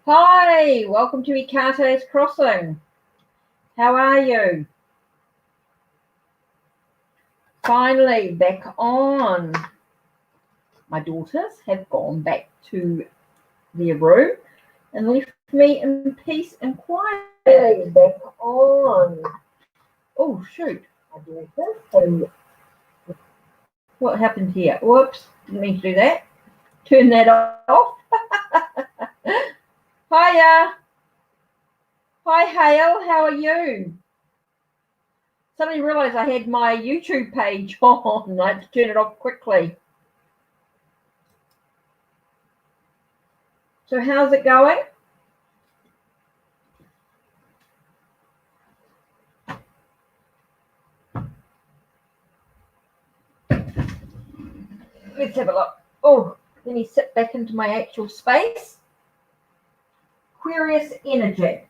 Hi, welcome to Ikate's Crossing. How are you? Finally back on. My daughters have gone back to their room and left me in peace and quiet. Back on. Oh shoot. My daughters have... What happened here? Whoops, didn't mean to do that. Turn that off. Hiya. Hi Hale, how are you? Suddenly realised I had my YouTube page on. I had to turn it off quickly. So how's it going? Let's have a look. Oh, let me sit back into my actual space. Aquarius energy.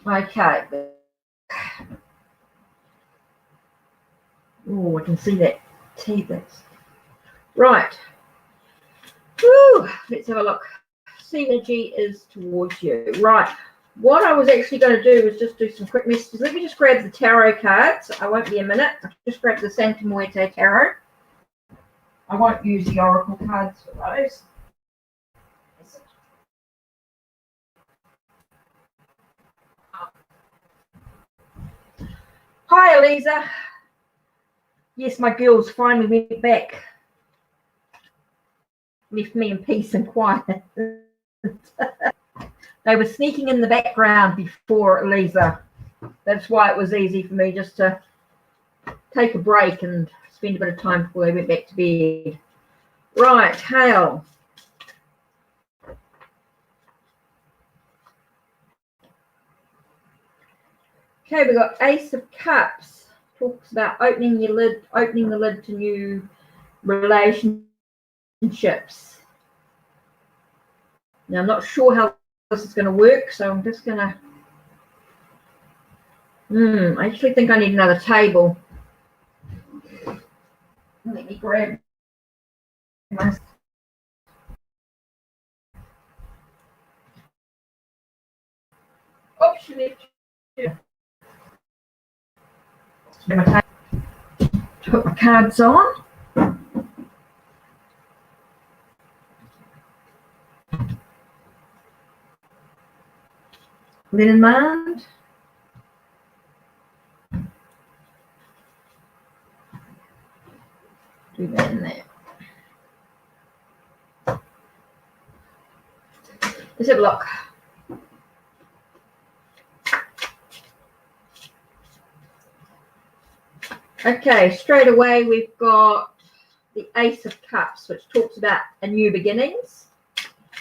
Okay. Oh, I can see that T-bits. Right. Woo, let's have a look. Synergy is towards you. Right. What I was actually going to do was just do some quick messages. Let me just grab the tarot cards. I won't be a minute. I'll just grab the Santa Muerte tarot. I won't use the oracle cards for those. Hi, Eliza. Yes, my girls finally went back. Left me in peace and quiet. They were sneaking in the background before, Eliza. That's why it was easy for me just to take a break and spend a bit of time before they went back to bed. Right, Hale. Okay, we've got Ace of Cups. Talks about opening the lid to new relationships. Now, I'm not sure how this is going to work, so I'm just going to... I actually think I need another table. Let me grab my... Oh, she left. Put my cards on. Let in mind. Do that in there. Let's have a look. Okay, straight away we've got the Ace of Cups, which talks about a new beginnings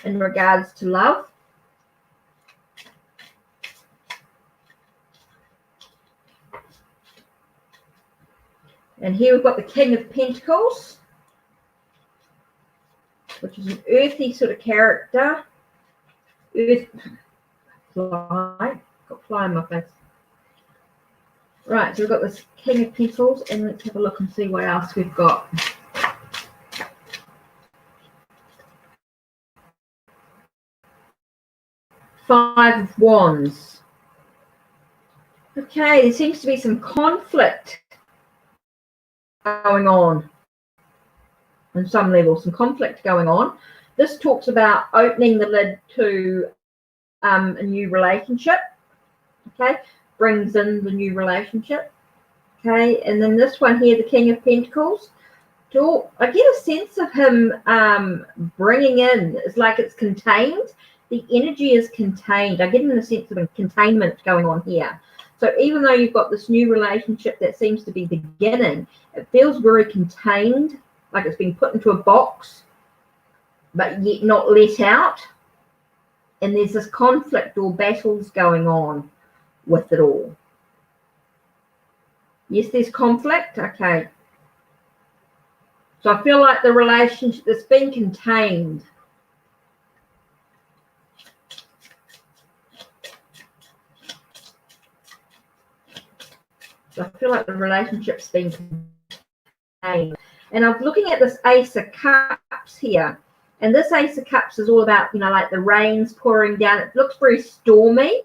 in regards to love. And here we've got the King of Pentacles, which is an earthy sort of character. Earth fly. Got fly in my face. Right, so we've got this King of Pentacles, and let's have a look and see what else we've got. Five of Wands. Okay, there seems to be some conflict going on some level, some conflict going on. This talks about opening the lid to a new relationship. Okay, brings in the new relationship. Okay, and then this one here, the King of Pentacles. I get a sense of him bringing in, it's like it's contained. The energy is contained. I get in a sense of a containment going on here. So even though you've got this new relationship that seems to be beginning, it feels very contained, like it's been put into a box, but yet not let out. And there's this conflict or battles going on with it all. Yes, there's conflict. Okay. So I feel like the relationship that's been contained. So I feel like the relationship's been contained. And I'm looking at this Ace of Cups here. And this Ace of Cups is all about, like the rain's pouring down. It looks very stormy.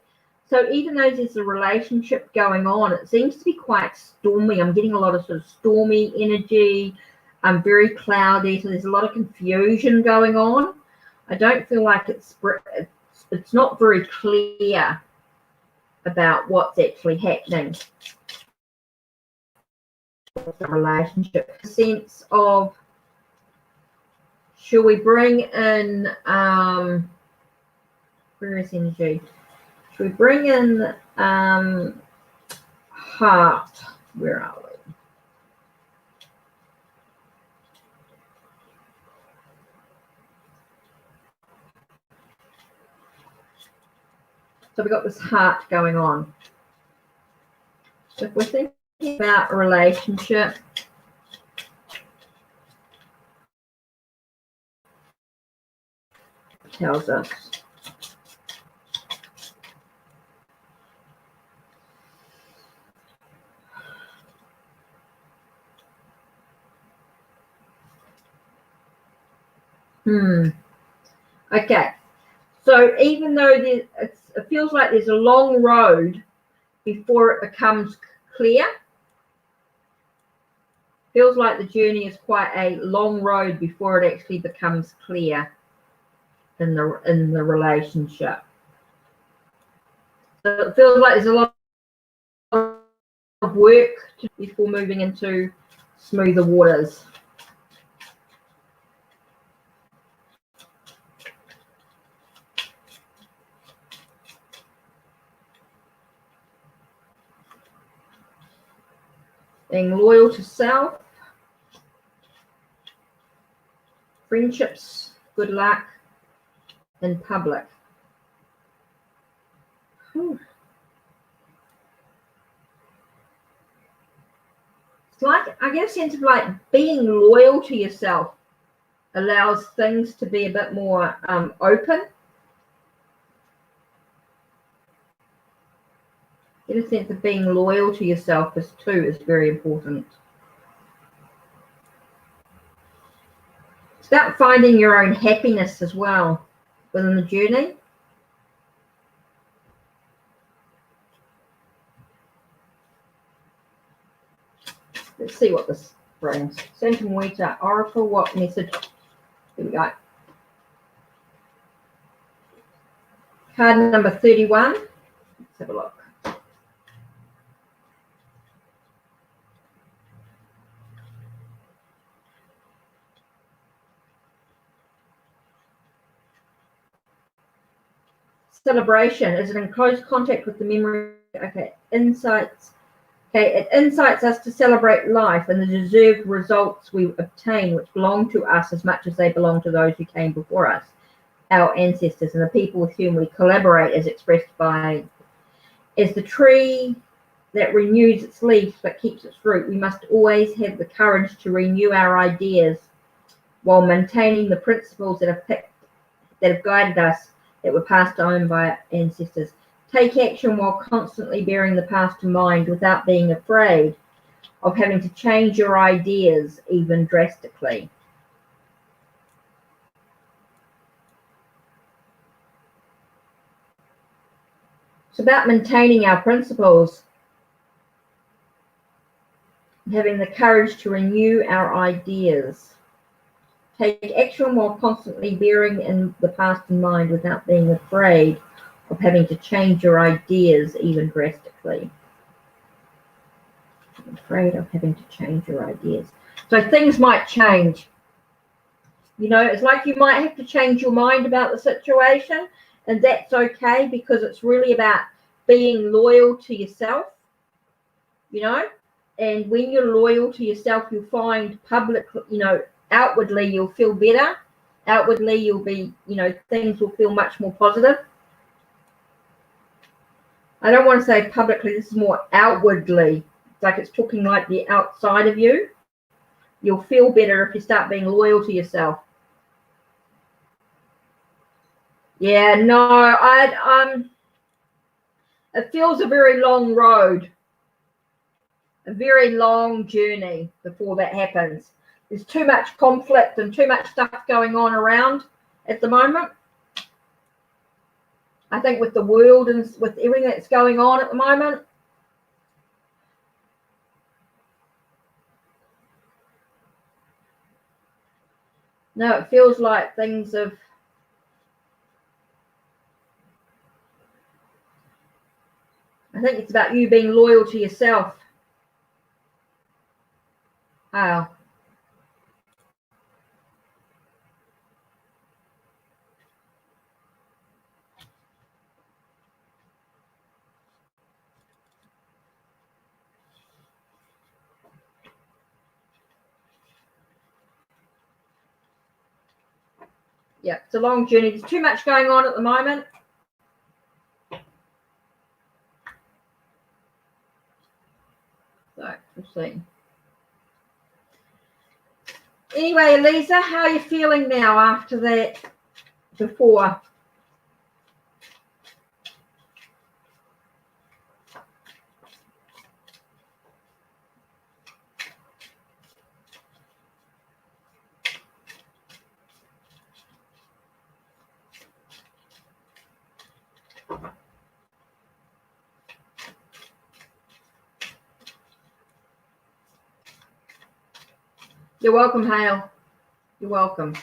So even though there's a relationship going on, it seems to be quite stormy. I'm getting a lot of sort of stormy energy. Very cloudy. So there's a lot of confusion going on. I don't feel like it's not very clear about what's actually happening. The relationship, sense of, should we bring in where is energy? Should we bring in heart? Where are we? So we've got this heart going on. So if we're thinking about a relationship, it tells us. Okay. So even though it feels like there's a long road before it becomes clear, feels like the journey is quite a long road before it actually becomes clear in the relationship. So it feels like there's a lot of work before moving into smoother waters. Being loyal to self, friendships, good luck in public. It's like, I get a sense of like being loyal to yourself allows things to be a bit more open. Get a sense of being loyal to yourself is very important. It's about finding your own happiness as well within the journey. Let's see what this brings. Santa Muita Oracle, what message? Here we go. Card number 31. Let's have a look. Celebration. Is it in close contact with the memory? Okay. Insights. Okay. It incites us to celebrate life and the deserved results we obtain, which belong to us as much as they belong to those who came before us, our ancestors, and the people with whom we collaborate, as expressed by, as the tree that renews its leaves but keeps its fruit. We must always have the courage to renew our ideas while maintaining the principles that have guided us, that were passed on by our ancestors. Take action while constantly bearing the past in mind without being afraid of having to change your ideas, even drastically. It's about maintaining our principles, having the courage to renew our ideas. Take action while constantly bearing in the past in mind without being afraid of having to change your ideas, even drastically. I'm afraid of having to change your ideas. So things might change. It's like you might have to change your mind about the situation, and that's okay, because it's really about being loyal to yourself, and when you're loyal to yourself, you'll find outwardly you'll feel better. Outwardly you'll be, things will feel much more positive. I don't want to say publicly, this is more outwardly. It's like it's talking like the outside of you. You'll feel better if you start being loyal to yourself. Yeah, no, it feels a very long road, a very long journey before that happens. There's too much conflict and too much stuff going on around at the moment. I think with the world and with everything that's going on at the moment. No, it feels like things have... I think it's about you being loyal to yourself. Oh. Yeah, it's a long journey. There's too much going on at the moment. So, we'll see. Anyway, Elisa, how are you feeling now after that? Before? You're welcome, Hale. You're welcome.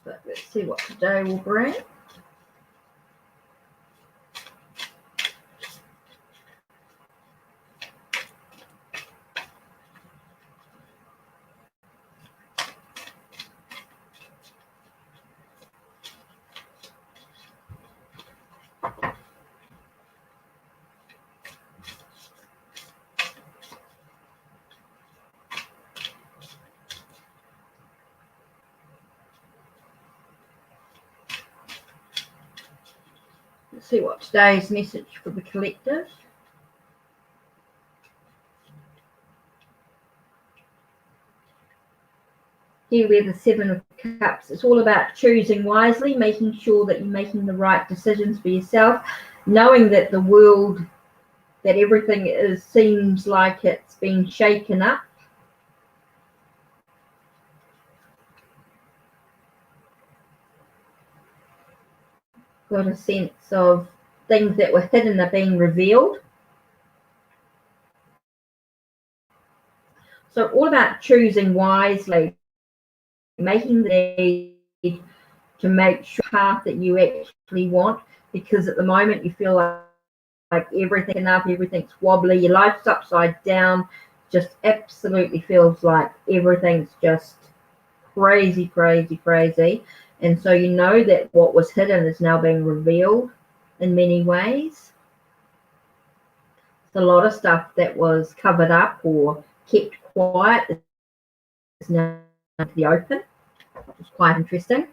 But let's see what today will bring. Let's see what today's message for the collective. Here we have the Seven of Cups. It's all about choosing wisely, making sure that you're making the right decisions for yourself, knowing that the world, that everything seems like it's been shaken up. Got a sense of things that were hidden are being revealed. So all about choosing wisely, making the need to make sure path that you actually want, because at the moment you feel like everything up, everything's wobbly, your life's upside down, just absolutely feels like everything's just crazy, crazy, crazy. And so you know that what was hidden is now being revealed in many ways. It's a lot of stuff that was covered up or kept quiet is now to the open, which is quite interesting.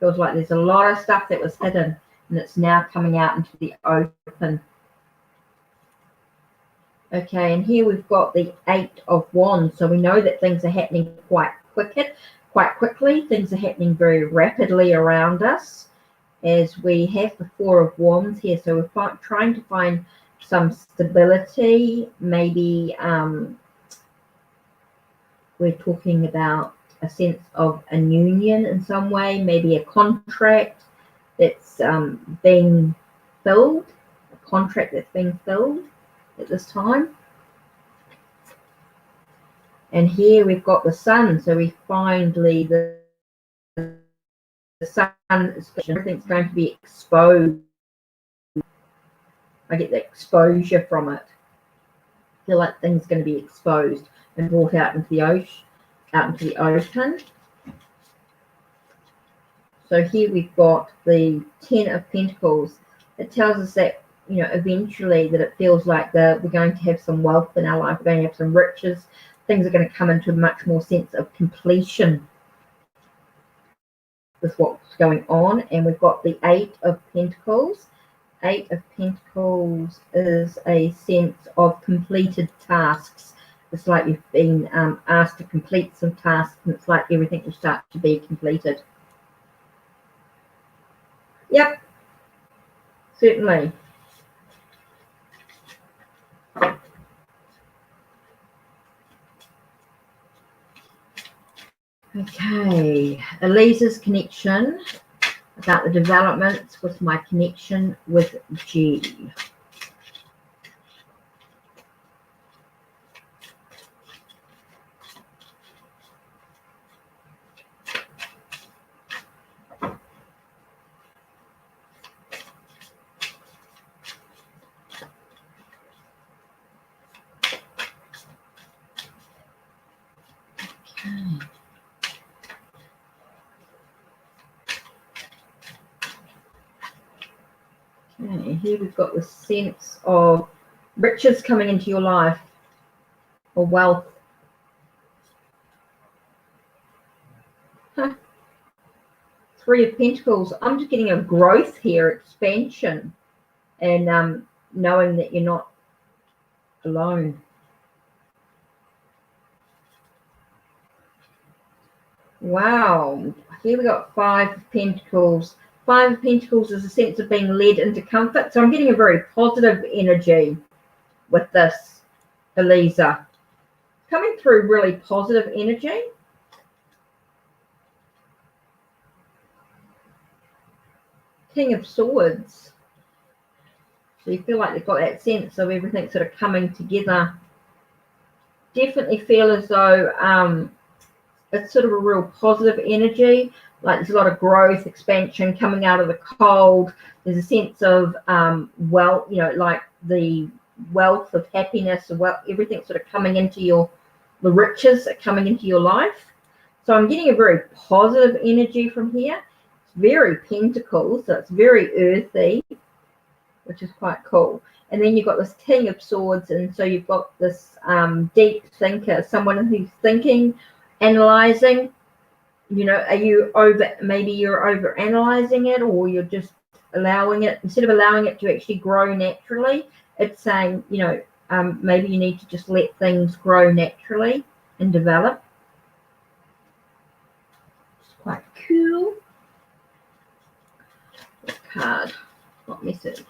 Feels like there's a lot of stuff that was hidden and it's now coming out into the open. Okay, and here we've got the Eight of Wands. So we know that things are happening quite quickly. Things are happening very rapidly around us, as we have the Four of Wands here. So we're trying to find some stability. Maybe we're talking about a sense of a union in some way, maybe a contract that's being filled, a contract that's being filled at this time. And here we've got the Sun, so we finally the Sun, everything's going to be exposed. I get the exposure from it. I feel like things are going to be exposed and brought out into the ocean, out into the open. So here we've got the Ten of Pentacles. It tells us that, you know, eventually that it feels like we're going to have some wealth in our life. We're going to have some riches. Things are going to come into a much more sense of completion with what's going on. And we've got the Eight of Pentacles. Eight of Pentacles is a sense of completed tasks. It's like you've been asked to complete some tasks, and it's like everything will start to be completed. Yep, certainly. Okay, Elisa's connection, about the developments with my connection with G. Okay, here we've got the sense of riches coming into your life, or wealth. Huh. Three of Pentacles. I'm just getting a growth here, expansion, and knowing that you're not alone. Wow. Here we got Five of Pentacles. Five of Pentacles is a sense of being led into comfort. So I'm getting a very positive energy with this, Elisa. Coming through really positive energy. King of Swords. So you feel like you've got that sense of everything sort of coming together. Definitely feel as though it's sort of a real positive energy. Like there's a lot of growth, expansion coming out of the cold. There's a sense of wealth, you know, like the wealth of happiness, everything sort of coming into the riches are coming into your life. So I'm getting a very positive energy from here. It's very Pentacles, so it's very earthy, which is quite cool. And then you've got this King of Swords, and so you've got this deep thinker, someone who's thinking, analyzing. You know, maybe you're over analyzing it, or you're just allowing it, instead of allowing it to actually grow naturally, it's saying, you know, maybe you need to just let things grow naturally and develop. It's quite cool. What card? What message?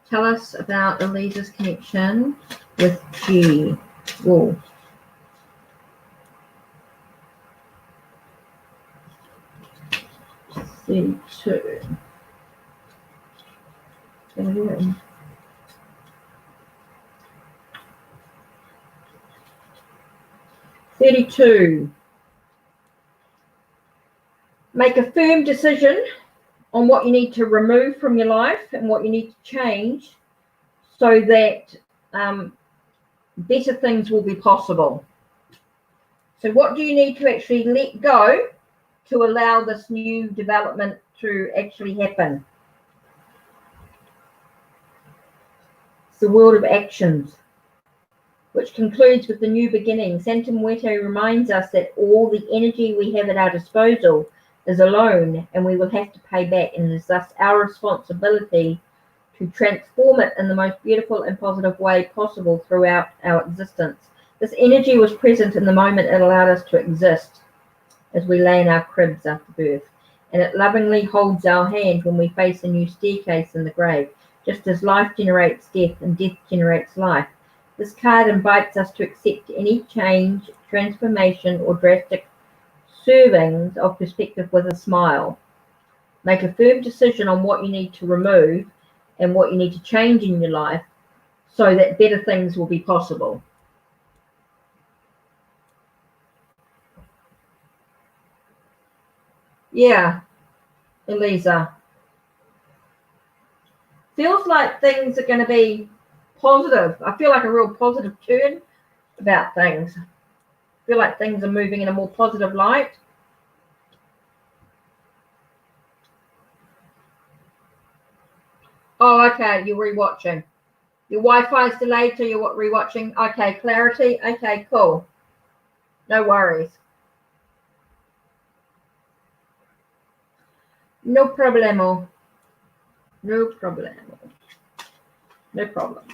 Tell us about Elisa's connection with G. Whoa. C2. 32. Make a firm decision on what you need to remove from your life and what you need to change so that better things will be possible. So what do you need to actually let go to allow this new development to actually happen? It's the world of actions, which concludes with the new beginning. Santa Muerte reminds us that all the energy we have at our disposal is a loan, and we will have to pay back, and it is thus our responsibility to transform it in the most beautiful and positive way possible throughout our existence. This energy was present in the moment it allowed us to exist as we lay in our cribs after birth, and it lovingly holds our hand when we face a new staircase in the grave. Just as life generates death and death generates life, this card invites us to accept any change, transformation, or drastic servings of perspective with a smile. Make a firm decision on what you need to remove and what you need to change in your life so that better things will be possible. Yeah, Elisa. Feels like things are going to be positive. I feel like a real positive turn about things. I feel like things are moving in a more positive light. Oh, okay, you're rewatching. Your Wi-Fi is delayed, so you're rewatching. Okay, clarity. Okay, cool. No worries. No problemo. No problemo. No problem.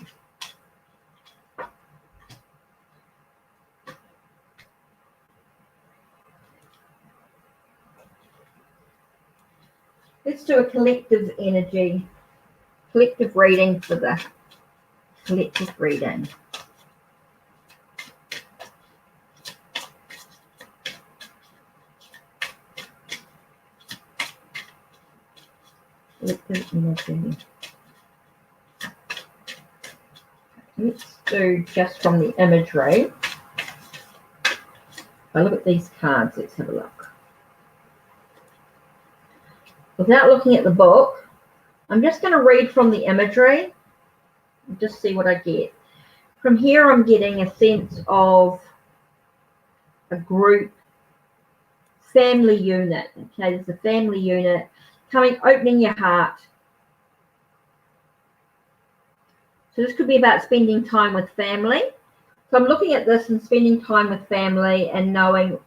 Let's do a collective energy, collective reading for the collective reading. Collective energy. Let's do just from the imagery. If I look at these cards, let's have a look. Without looking at the book, I'm just going to read from the imagery and just see what I get. From here, I'm getting a sense of a group family unit. Okay, there's a family unit coming, opening your heart. So this could be about spending time with family. So I'm looking at this and spending time with family and knowing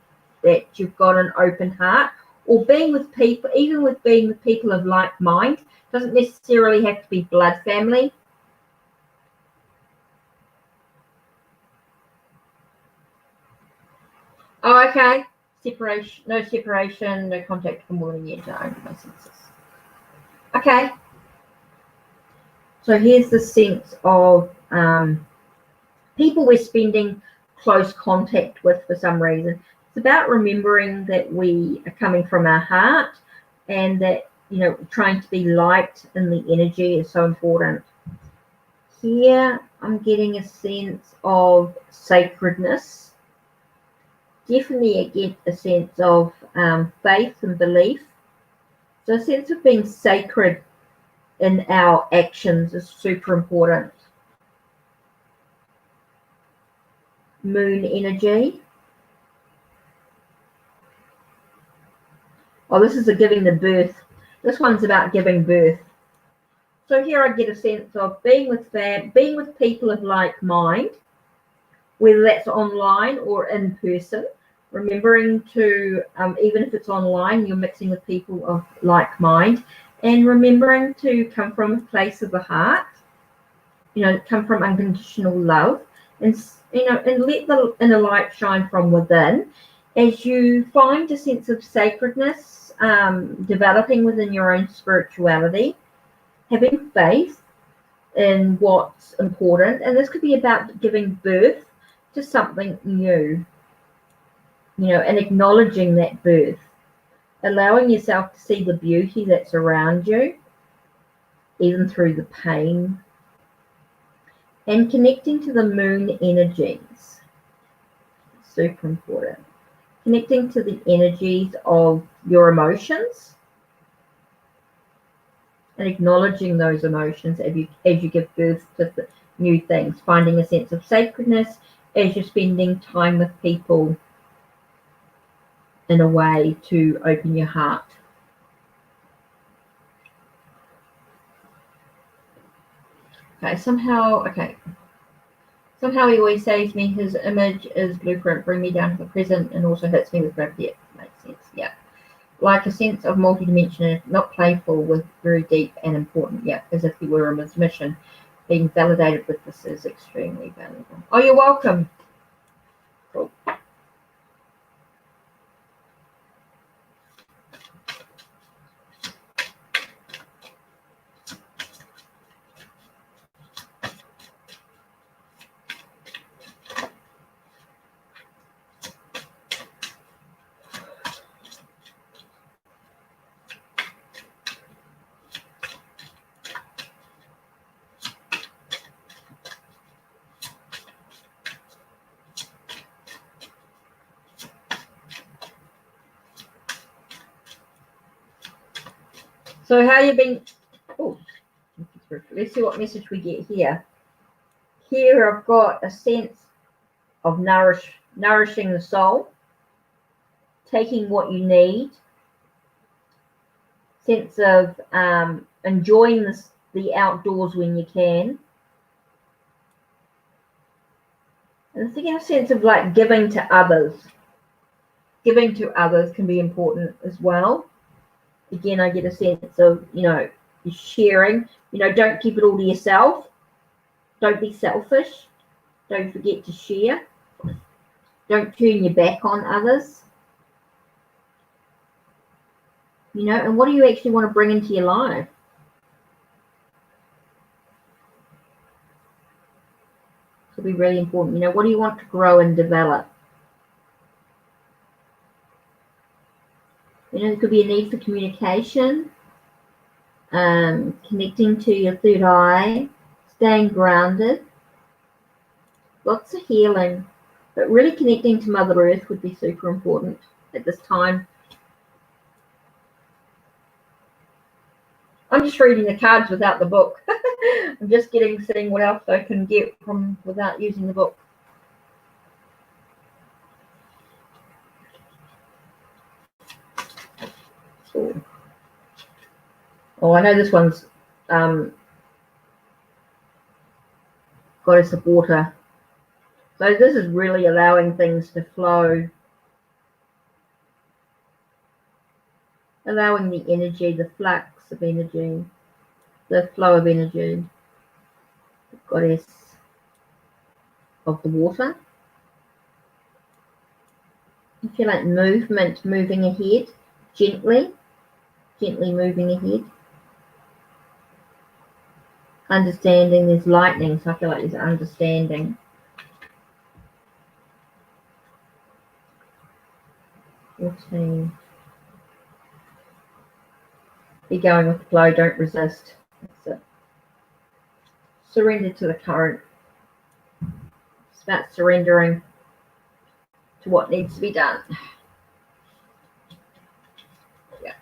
that you've got an open heart, or being with people, even with being with people of like mind, doesn't necessarily have to be blood family. Oh, okay. Separation, no contact for more than a year. No, no senses. Okay. So here's the sense of people we're spending close contact with for some reason. It's about remembering that we are coming from our heart, and that, you know, trying to be light in the energy is so important. Here I'm getting a sense of sacredness. Definitely I get a sense of faith and belief. So a sense of being sacred in our actions is super important. Moon energy. Oh, this is a giving the birth. This one's about giving birth. So here I get a sense of being with people of like mind, whether that's online or in person. Remembering to, even if it's online, you're mixing with people of like mind, and remembering to come from a place of the heart, you know, come from unconditional love, and, you know, and let the inner light shine from within as you find a sense of sacredness, developing within your own spirituality, having faith in what's important. And this could be about giving birth to something new, you know, and acknowledging that birth, allowing yourself to see the beauty that's around you, even through the pain, and connecting to the moon energies. Super important. Connecting to the energies of your emotions and acknowledging those emotions as you give birth to new things, finding a sense of sacredness as you're spending time with people in a way to open your heart. Okay, somehow he always says to me his image is blueprint, bring me down to the present, and also hits me with gravity. It makes sense, yeah. Like a sense of multidimensional, not playful, with very deep and important, yeah, as if he were on his mission. Being validated with this is extremely valuable. Oh, you're welcome. Cool. So how you been? Oh, let's see what message we get here. Here I've got a sense of nourishing the soul, taking what you need, sense of enjoying the outdoors when you can, and thinking a sense of like giving to others. Giving to others can be important as well. Again, I get a sense of, you know, sharing. You know, don't keep it all to yourself. Don't be selfish. Don't forget to share. Don't turn your back on others. You know, and what do you actually want to bring into your life? It'll be really important. You know, what do you want to grow and develop? You know, there could be a need for communication. Connecting to your third eye, staying grounded, lots of healing, but really connecting to Mother Earth would be super important at this time. I'm just reading the cards without the book. I'm just seeing what else I can get from without using the book. Oh, I know this one's Goddess of Water. So this is really allowing things to flow. Allowing the energy, the flux of energy, the flow of energy. The Goddess of the Water. You feel like movement, moving ahead, gently moving ahead. Understanding, there's lightning, so I feel like there's understanding. Be going with the flow, don't resist. That's it. Surrender to the current. It's about surrendering to what needs to be done. Yeah.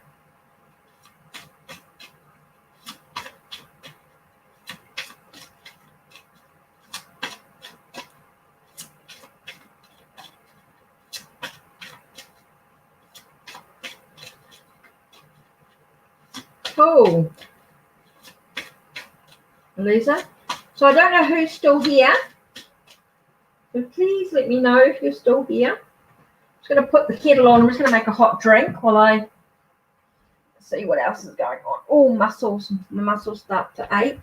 Cool. Lisa. So I don't know who's still here. So please let me know if you're still here. I'm just going to put the kettle on. I'm just going to make a hot drink while I see what else is going on. Oh, muscles. My muscles start to ache.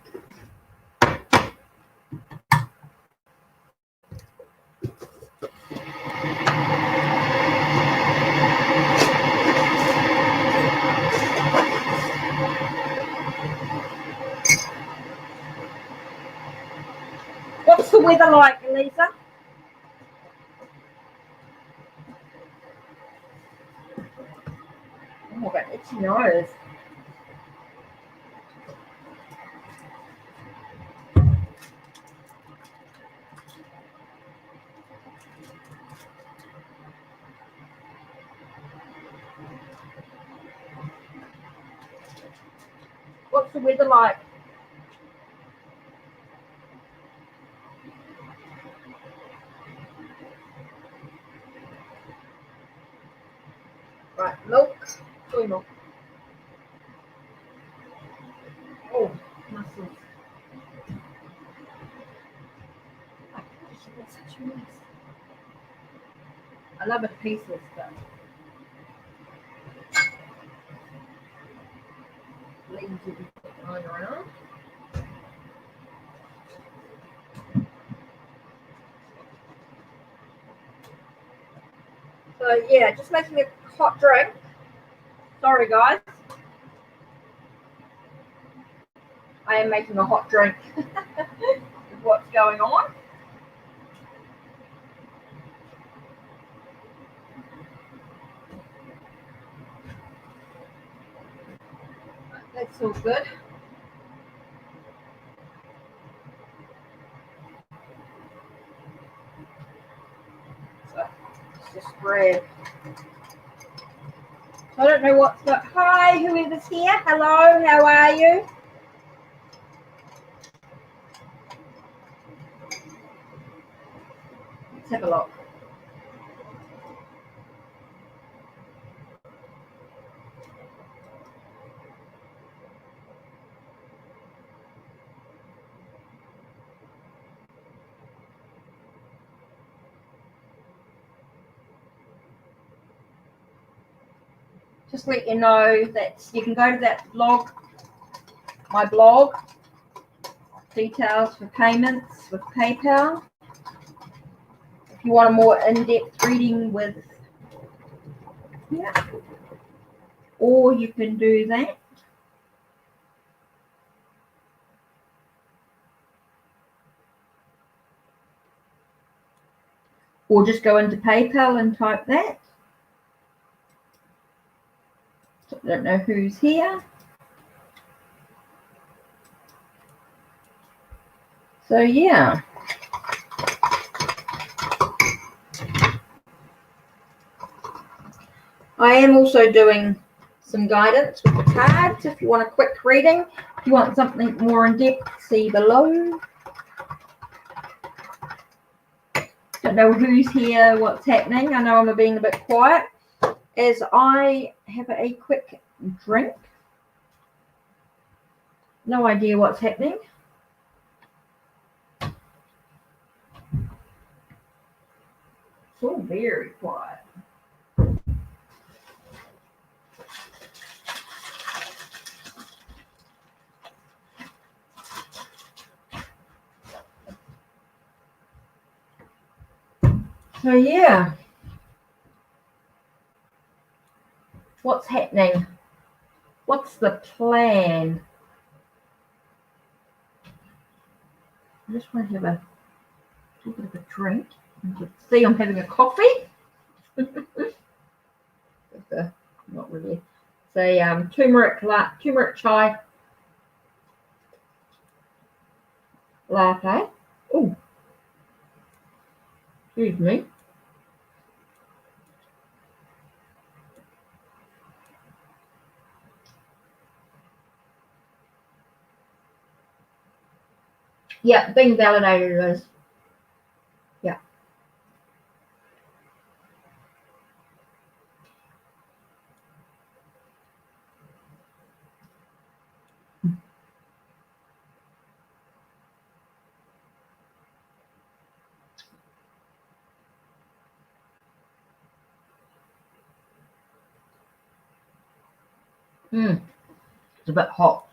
What's the weather like, Elisa? Oh, I've got an itchy nose. What's the weather like? Right, milk. Soy milk. Oh, muscles. Such a mess. I love it pieces, but leaves will be going around. So yeah, just making a hot drink. Sorry guys. I am making a hot drink. What's going on? That's all good. So let's just grab. I don't know what's going. Hi, whoever's here. Hello, how are you? Let's have a look. Just let you know that you can go to that blog, my blog, details for payments with PayPal. If you want a more in-depth reading with, yeah, or you can do that. Or just go into PayPal and type that. I don't know who's here. So yeah. I am also doing some guidance with the cards if you want a quick reading. If you want something more in depth, see below. Don't know who's here, what's happening. I know I'm being a bit quiet as I have a quick drink. No idea what's happening. It's all very quiet. So yeah, what's happening? What's the plan? I just want to have a little bit of a drink. You can see I'm having a coffee. Not really. It's a turmeric chai latte. Oh, excuse me. Yeah, being validated as, yeah. It's a bit hot.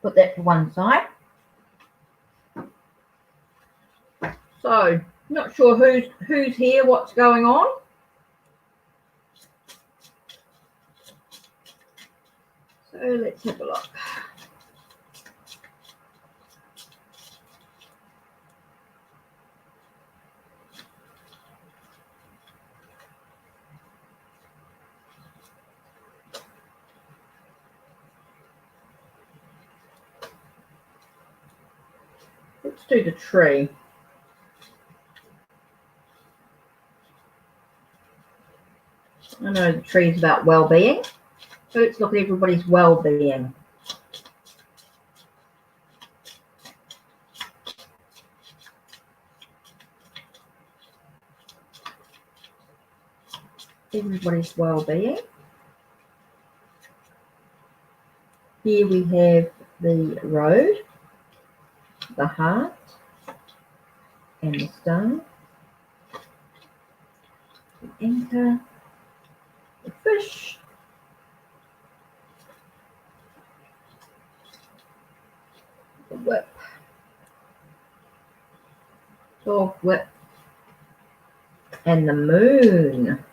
Put that to one side. So, not sure who's here, what's going on. So let's have a look. Let's do the tree. I know the tree is about well-being, so let's look at everybody's well-being. Everybody's well-being. Here we have the road, the heart, and the stone, the anchor, the fish, the whip, dog whip, and the moon.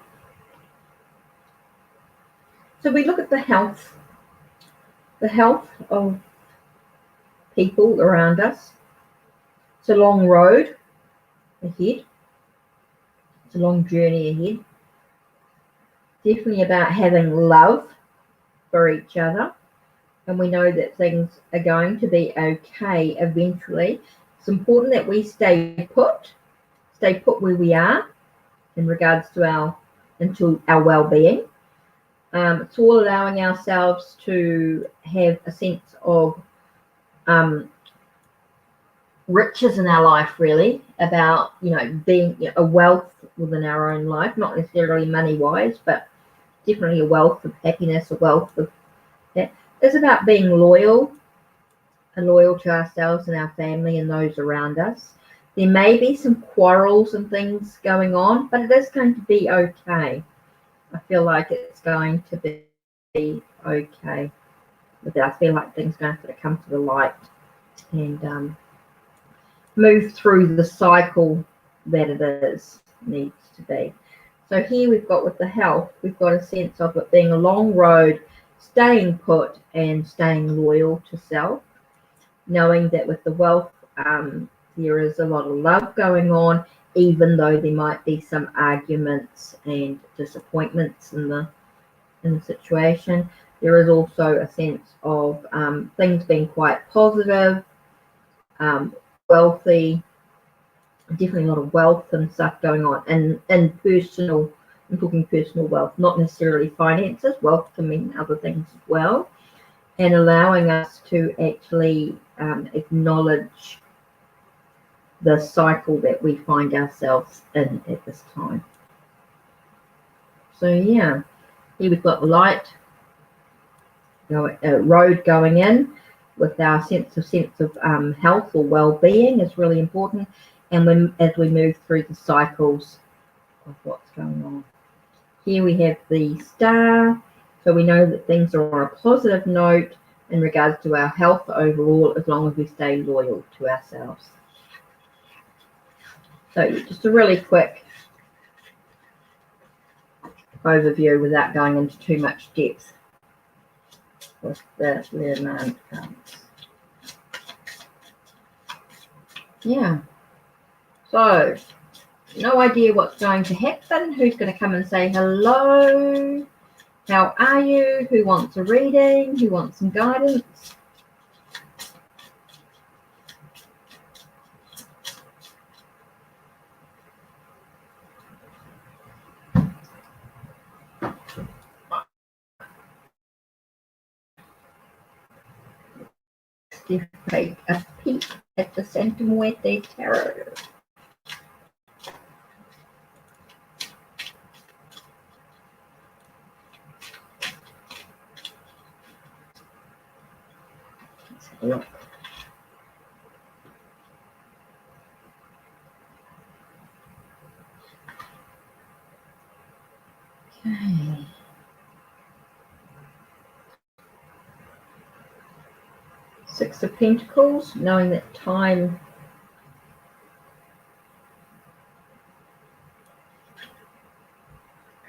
So we look at the health of people around us. It's a long road ahead. It's a long journey ahead. Definitely about having love for each other. And we know that things are going to be okay eventually. It's important that we stay put where we are in regards to our well-being. It's all allowing ourselves to have a sense of riches in our life, really, about being a wealth within our own life, not necessarily money-wise, but definitely a wealth of happiness, a wealth of that. It's about being loyal to ourselves and our family and those around us. There may be some quarrels and things going on, but it is going to be okay. I feel like it's going to be okay. I feel like things are going to come to the light and move through the cycle that it needs to be. So here we've got with the health, we've got a sense of it being a long road, staying put and staying loyal to self, knowing that with the wealth, there is a lot of love going on, even though there might be some arguments and disappointments in the situation. there is also a sense of things being quite positive, wealthy, definitely a lot of wealth and stuff going on, and personal. I'm talking personal wealth, not necessarily finances. Wealth can mean other things as well, and allowing us to actually acknowledge the cycle that we find ourselves in at this time. So yeah, here we've got the light, road going in with our sense of health or well-being is really important, and as we move through the cycles of what's going on. Here we have the star, so we know that things are on a positive note in regards to our health overall, as long as we stay loyal to ourselves. So just a really quick overview without going into too much depth with the Lenormand cards. Yeah. So, no idea what's going to happen. Who's going to come and say hello? How are you? Who wants a reading? Who wants some guidance? Let's take a peek at the Santa Muerte Tarot. Let's have a look. Okay. Six of Pentacles, knowing that time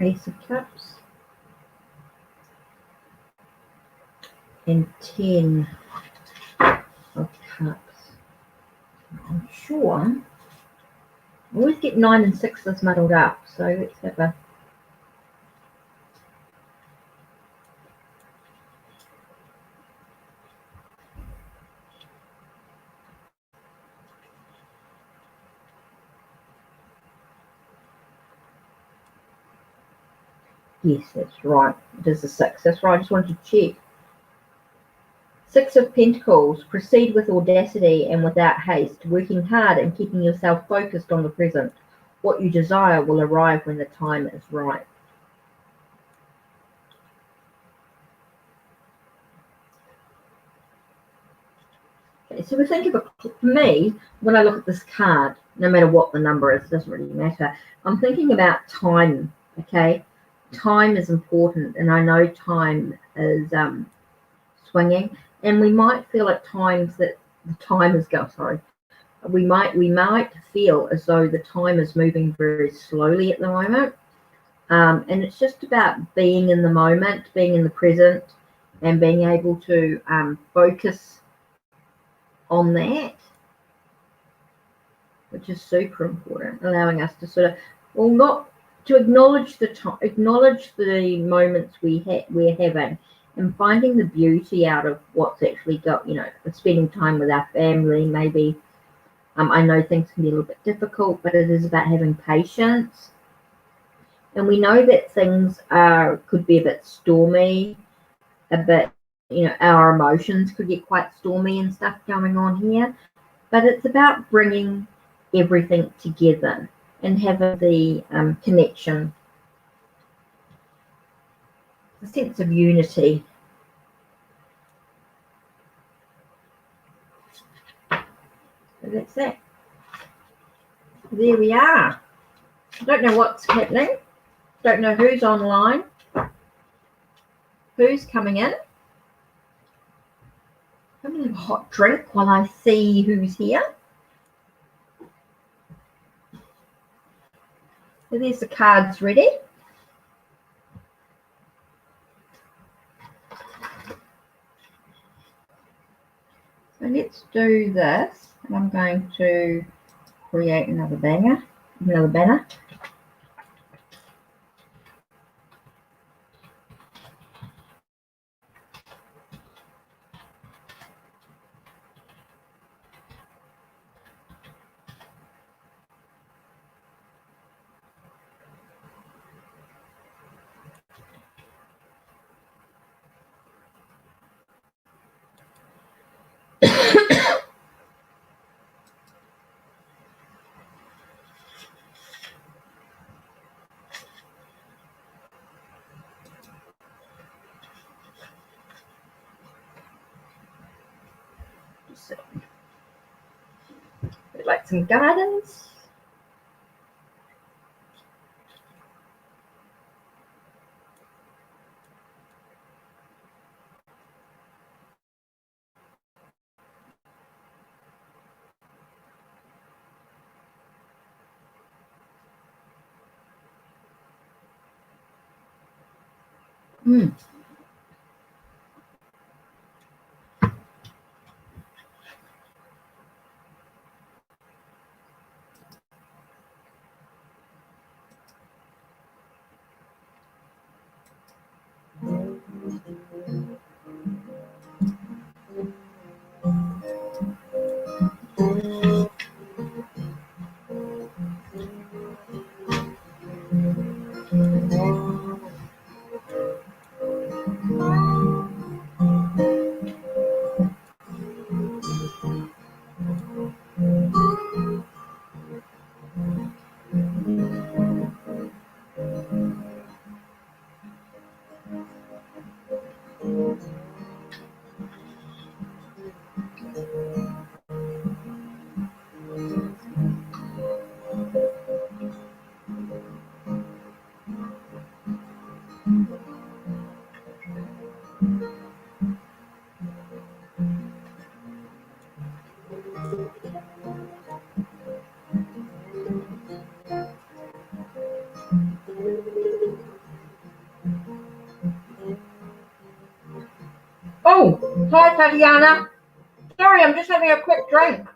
Ace of Cups and 10 of Cups. I'm sure I always get 9 and 6s muddled up, so let's have a yes, that's right. It is a 6. That's right. I just wanted to check. Six of Pentacles. Proceed with audacity and without haste, working hard and keeping yourself focused on the present. What you desire will arrive when the time is right. Okay, so we think of it, for me, when I look at this card, no matter what the number is, it doesn't really matter. I'm thinking about time, okay? Time is important, and I know time is swinging, and we might feel at times that the time is going. Sorry, we might feel as though the time is moving very slowly at the moment, and it's just about being in the moment, being in the present, and being able to focus on that, which is super important, allowing us to sort of, well, not to acknowledge the time, acknowledge the moments we're having, and finding the beauty out of what's actually got, spending time with our family, maybe. I know things can be a little bit difficult, but it is about having patience. And we know that things could be a bit stormy, a bit, our emotions could get quite stormy and stuff going on here. But it's about bringing everything together and having the connection, a sense of unity. So that's it. There we are. I don't know what's happening. Don't know who's online, who's coming in. I'm going to have a hot drink while I see who's here. So there's the cards ready. So let's do this. And I'm going to create another banner. Like some gardens. Mm. Oh, hi Tatiana. Sorry, I'm just having a quick drink.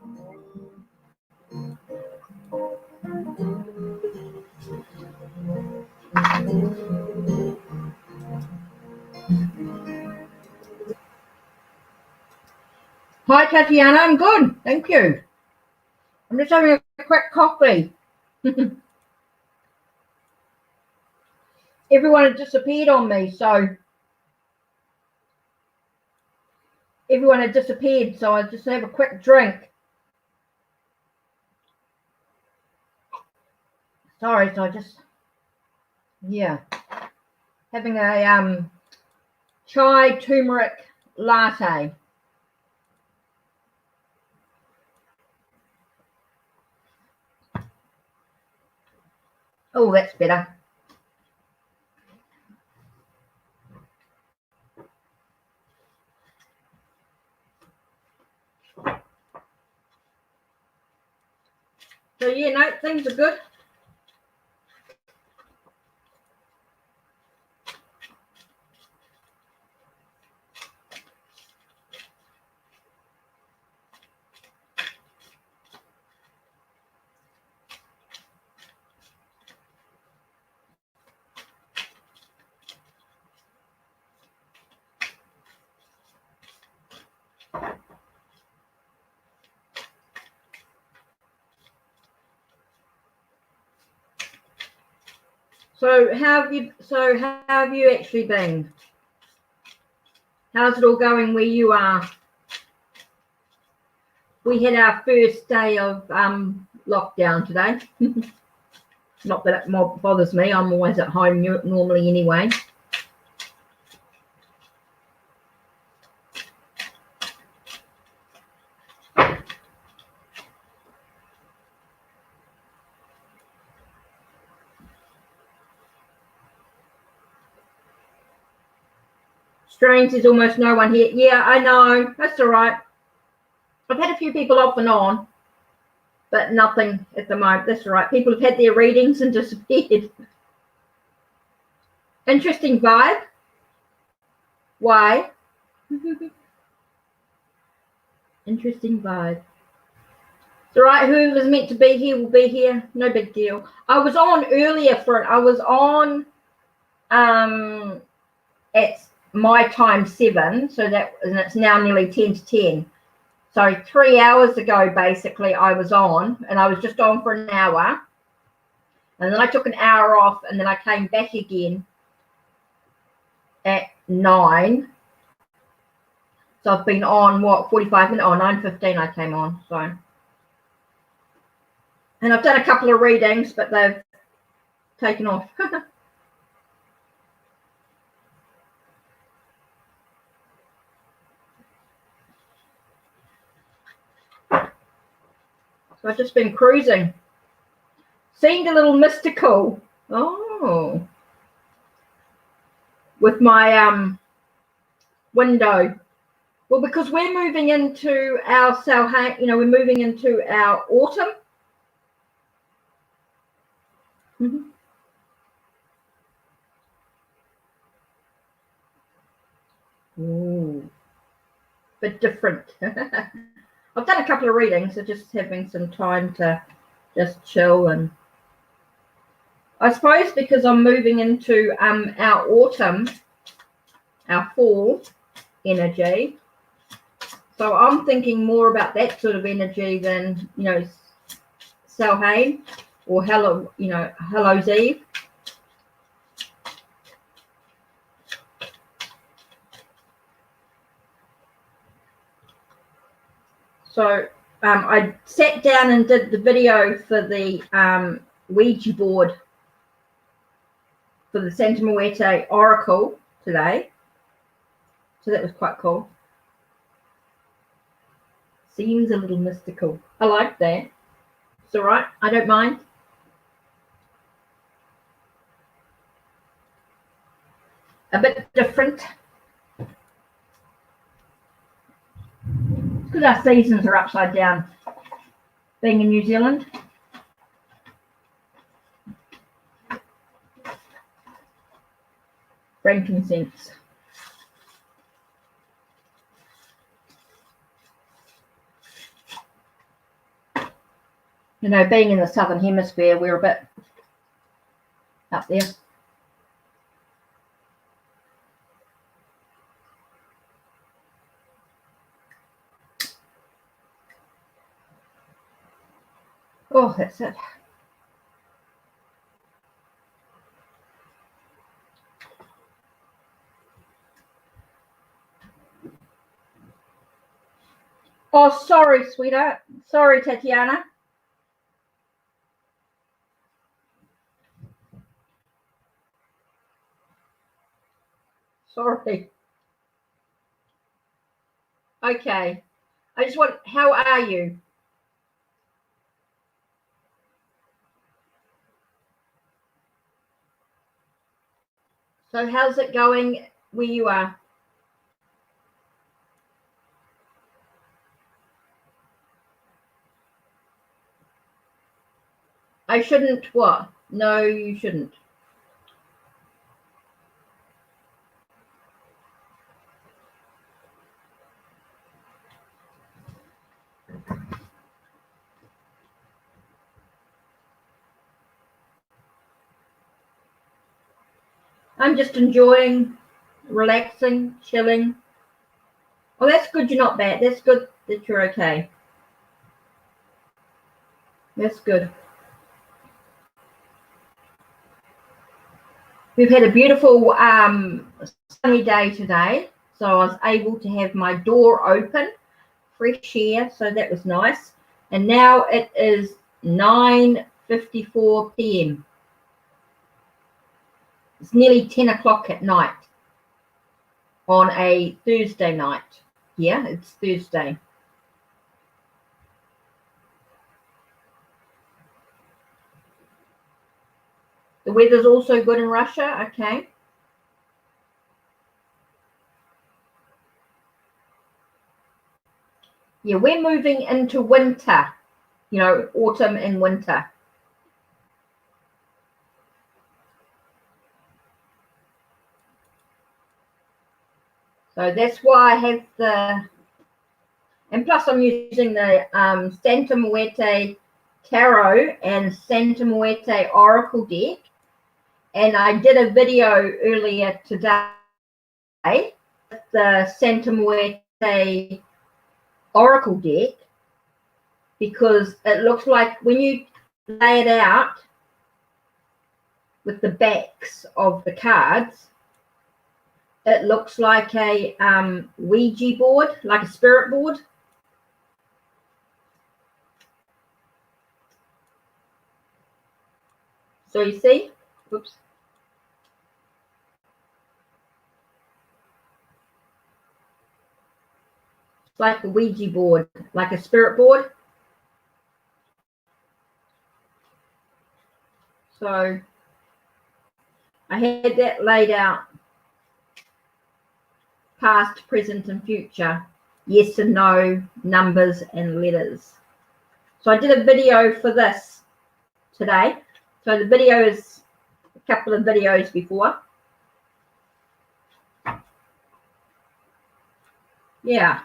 Hi Tatiana, I'm good, thank you. I'm just having a quick coffee. Everyone had disappeared on me, so everyone had disappeared, so I just have a quick drink. Sorry, so I just, yeah, having a chai turmeric latte. Oh, that's better. So yeah, no, things are good. So how have you actually been? How's it all going where you are? We had our first day of lockdown today. Not that it bothers me. I'm always at home normally anyway. Strange, there's almost no one here. Yeah, I know. That's all right. I've had a few people off and on, but nothing at the moment. That's all right. People have had their readings and disappeared. Interesting vibe. Why? Interesting vibe. It's all right. Whoever's meant to be here will be here. No big deal. I was on earlier for it. I was on at my time 7, so and it's now nearly 10 to 10. So 3 hours ago, basically, I was on, and I was just on for an hour, and then I took an hour off, and then I came back again at 9. So I've been on 45 minutes? Oh, 9:15 I came on. So, and I've done a couple of readings, but they've taken off. I've just been cruising. Seemed a little mystical. Oh. With my window. Well, because we're moving into our Samhain, we're moving into our autumn. Mm-hmm. Ooh, but different. I've done a couple of readings, so just having some time to just chill. And I suppose because I'm moving into our autumn, our fall energy, so I'm thinking more about that sort of energy than, Samhain or Hallows Eve. So I sat down and did the video for the Ouija board for the Santa Muerte Oracle today. So that was quite cool. Seems a little mystical. I like that. It's all right. I don't mind. A bit different. Because our seasons are upside down. Being in New Zealand. Frankincense. Being in the southern hemisphere, we're a bit up there. Oh, that's it. Oh, sorry, sweetheart. Sorry, Tatiana. Sorry. Okay. How are you? So how's it going where you are? I shouldn't what? No, you shouldn't. I'm just enjoying, relaxing, chilling. Oh, that's good you're not bad. That's good that you're okay. That's good. We've had a beautiful sunny day today, so I was able to have my door open, fresh air, so that was nice. And now it is 9:54 p.m. It's nearly 10 o'clock at night on a Thursday night. Yeah, it's Thursday. The weather's also good in Russia. Okay. Yeah, we're moving into winter, autumn and winter. So that's why I have and plus I'm using the Santa Muerte Tarot and Santa Muerte Oracle deck. And I did a video earlier today with the Santa Muerte Oracle deck, because it looks like when you lay it out with the backs of the cards, it looks like a Ouija board, like a spirit board. So you see, oops. Like a Ouija board, like a spirit board. So I had that laid out, past, present and future, yes and no, numbers and letters. So I did a video for this today. So the video is a couple of videos before. Yeah.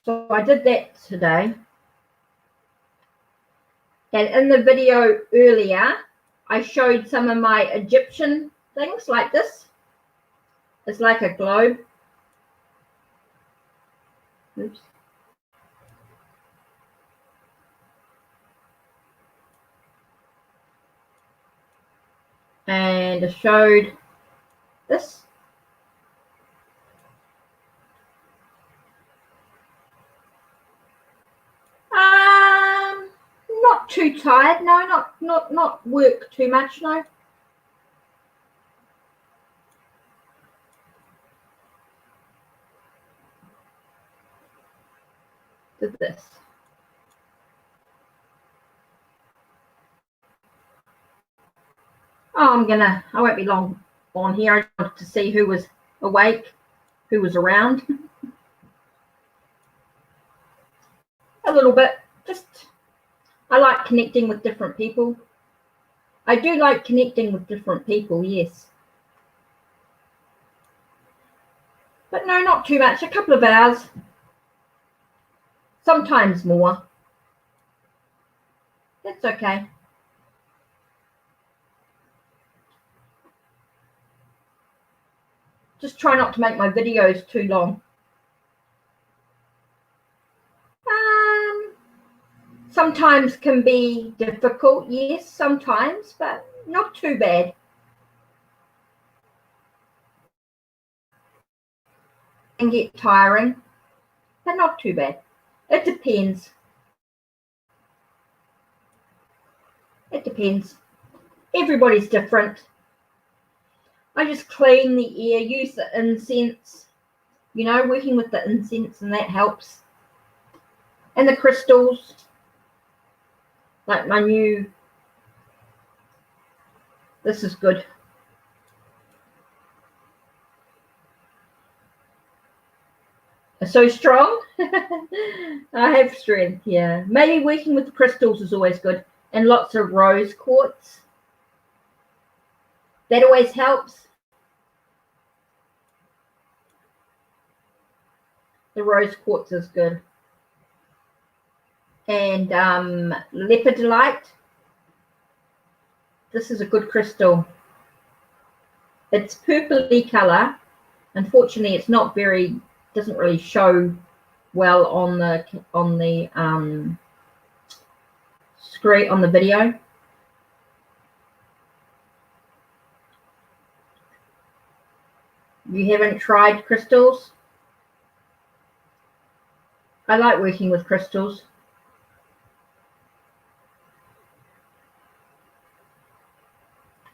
So I did that today. And in the video earlier, I showed some of my Egyptian things like this. It's like a globe. Oops. And I showed this. Not too tired. No, not work too much. No. Did this. Oh, I won't be long on here. I wanted to see who was awake, who was around. A little bit. I like connecting with different people. I do like connecting with different people, yes. But no, not too much. A couple of hours. Sometimes more. That's okay. Just try not to make my videos too long. Sometimes can be difficult, yes, sometimes, but not too bad. Can get tiring, but not too bad. It depends. It depends. Everybody's different. I just clean the air, use the incense, working with the incense, and that helps. And the crystals, like my new, this is good. So strong. I have strength, yeah. Maybe working with the crystals is always good. And lots of rose quartz. That always helps. The rose quartz is good. And lepidolite. This is a good crystal. It's purpley color. Unfortunately, it's not doesn't really show well on the screen on the video. You haven't tried crystals? I like working with crystals.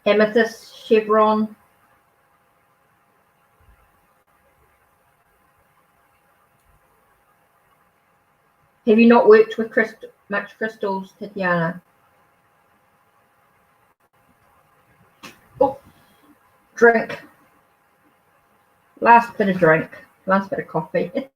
Amethyst, chevron. Have you not worked with much crystals, Tatiana? Oh, drink. Last bit of drink. Last bit of coffee.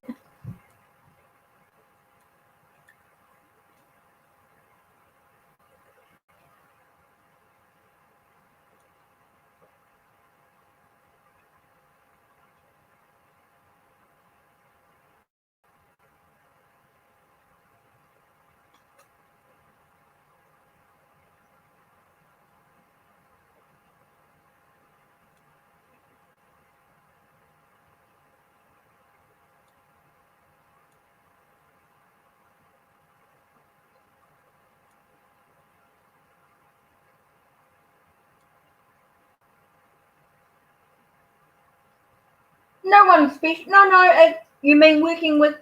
No one special. No. You mean working with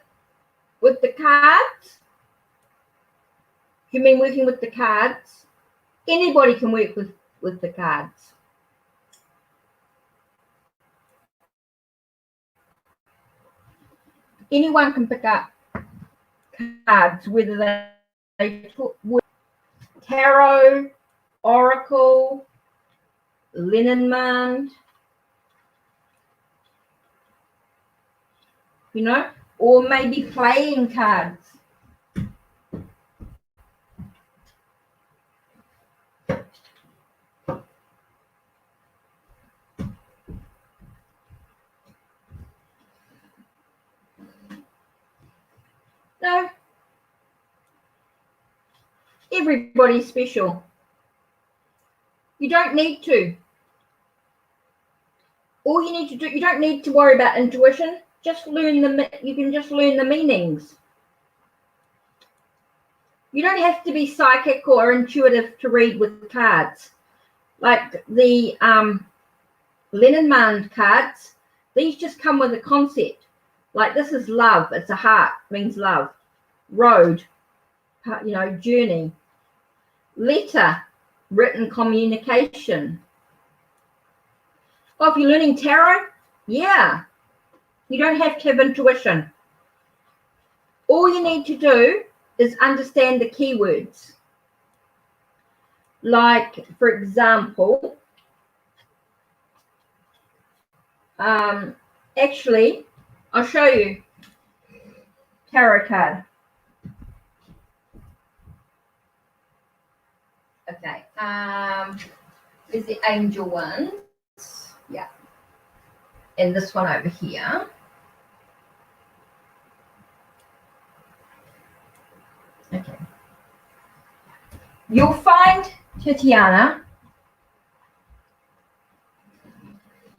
the cards? You mean working with the cards? Anybody can work with the cards. Anyone can pick up cards, whether they tarot, oracle, Lenormand, you know, or maybe playing cards. No, everybody's special. You don't need to. All you need to do, you don't need to worry about intuition. Just learn you can just learn the meanings. You don't have to be psychic or intuitive to read with cards. Like the Lenormand cards, these just come with a concept. Like this is love. It's a heart, means love. Road, you know, journey. Letter, written communication. Oh, if you're learning tarot, yeah. You don't have to have intuition. All you need to do is understand the keywords. Like, for example, actually, I'll show you tarot card. Okay, there's the angel ones. Yeah. And this one over here. Okay. You'll find, Tatiana,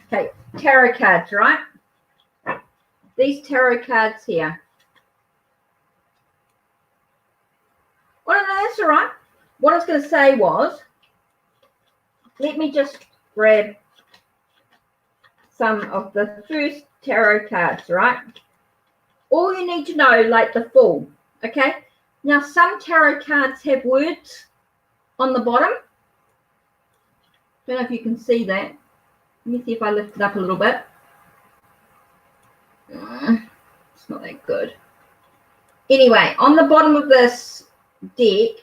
okay, tarot cards, right? These tarot cards here. Well, no, that's all right. What I was going to say was, let me just grab some of the first tarot cards, right? All you need to know, like the full, okay? Now, some tarot cards have words on the bottom. Don't know if you can see that. Let me see if I lift it up a little bit. It's not that good. Anyway, on the bottom of this deck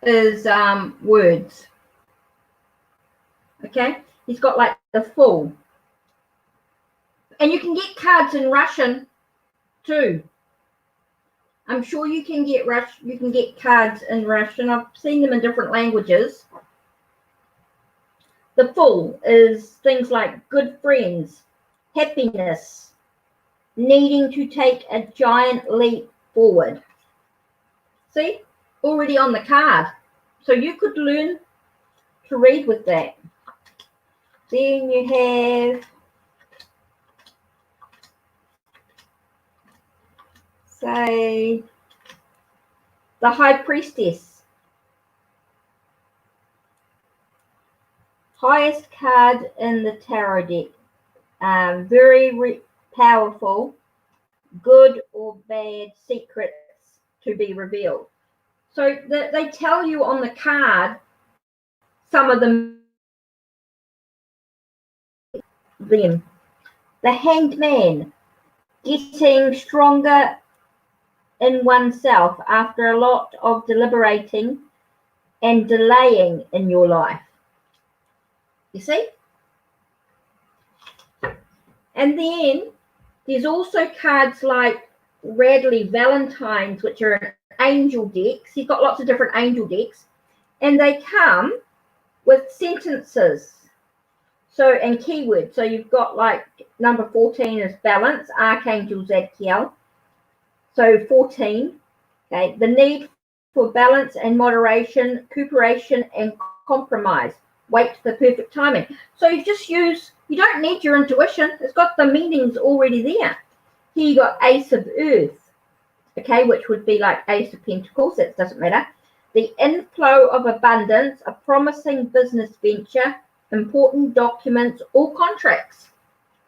is words. Okay, he's got like the full. And you can get cards in Russian too. I'm sure you can get cards in Russian. I've seen them in different languages. The full is things like good friends, happiness, needing to take a giant leap forward. See, already on the card. So you could learn to read with that. Then you have, say, the High Priestess. Highest card in the tarot deck. Very powerful. Good or bad secrets to be revealed. So they tell you on the card some of them. The Hanged Man, getting stronger in oneself after a lot of deliberating and delaying in your life. You see? And then there's also cards like Radley Valentine's, which are angel decks. He's got lots of different angel decks, and they come with sentences. So, and keywords. So you've got like number 14 is balance, Archangel Zadkiel. So 14, okay, the need for balance and moderation, cooperation and compromise. Wait for perfect timing. So you just use, you don't need your intuition. It's got the meanings already there. Here you got Ace of Earth, okay, which would be like Ace of Pentacles. That doesn't matter. The inflow of abundance, a promising business venture, important documents or contracts.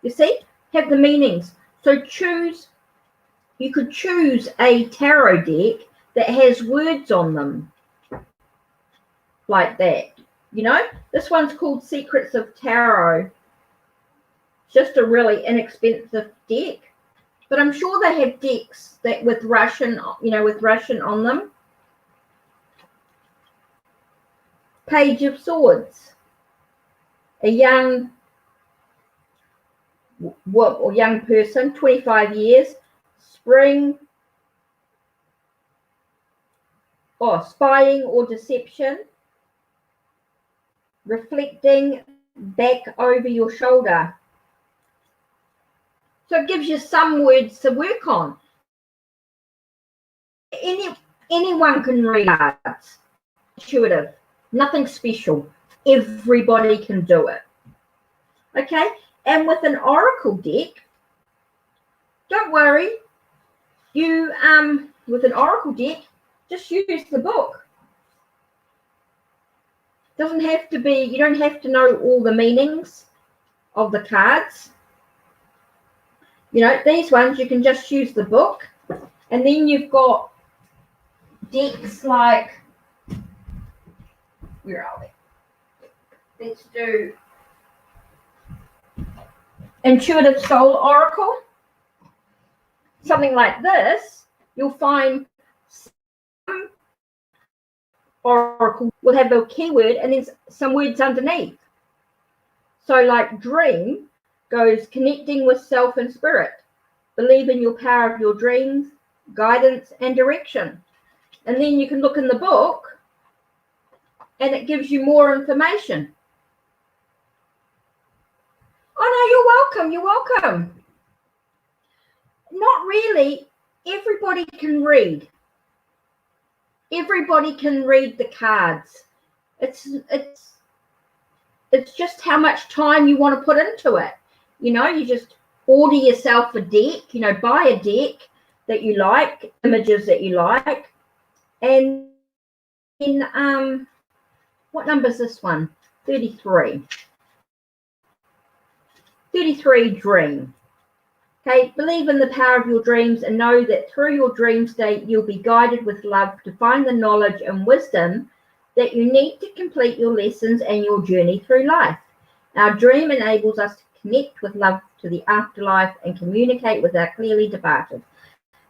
You see, have the meanings. So choose, you could choose a tarot deck that has words on them like that. You know, this one's called Secrets of Tarot. It's just a really inexpensive deck. But I'm sure they have decks that with Russian, with Russian on them. Page of Swords. A young person, 25 years, spring, or spying or deception, reflecting back over your shoulder. So it gives you some words to work on. Anyone can read cards. Intuitive, nothing special. Everybody can do it. Okay, and with an oracle deck, don't worry. You with an oracle deck, just use the book. Doesn't have to be. You don't have to know all the meanings of the cards. These ones you can just use the book, and then you've got decks like, where are we? Let's do Intuitive Soul Oracle. Something like this, you'll find some oracle will have a keyword and then some words underneath. So like dream goes connecting with self and spirit. Believe in your power of your dreams, guidance and direction. And then you can look in the book and it gives you more information. Oh no, you're welcome. Not really. Everybody can read. Everybody can read the cards. It's just how much time you want to put into it. You just order yourself a deck, buy a deck that you like, images that you like. And in what number is this one? 33. 33 Dream. Okay, believe in the power of your dreams and know that through your dream state, you'll be guided with love to find the knowledge and wisdom that you need to complete your lessons and your journey through life. Our dream enables us to connect with love to the afterlife and communicate with our clearly departed.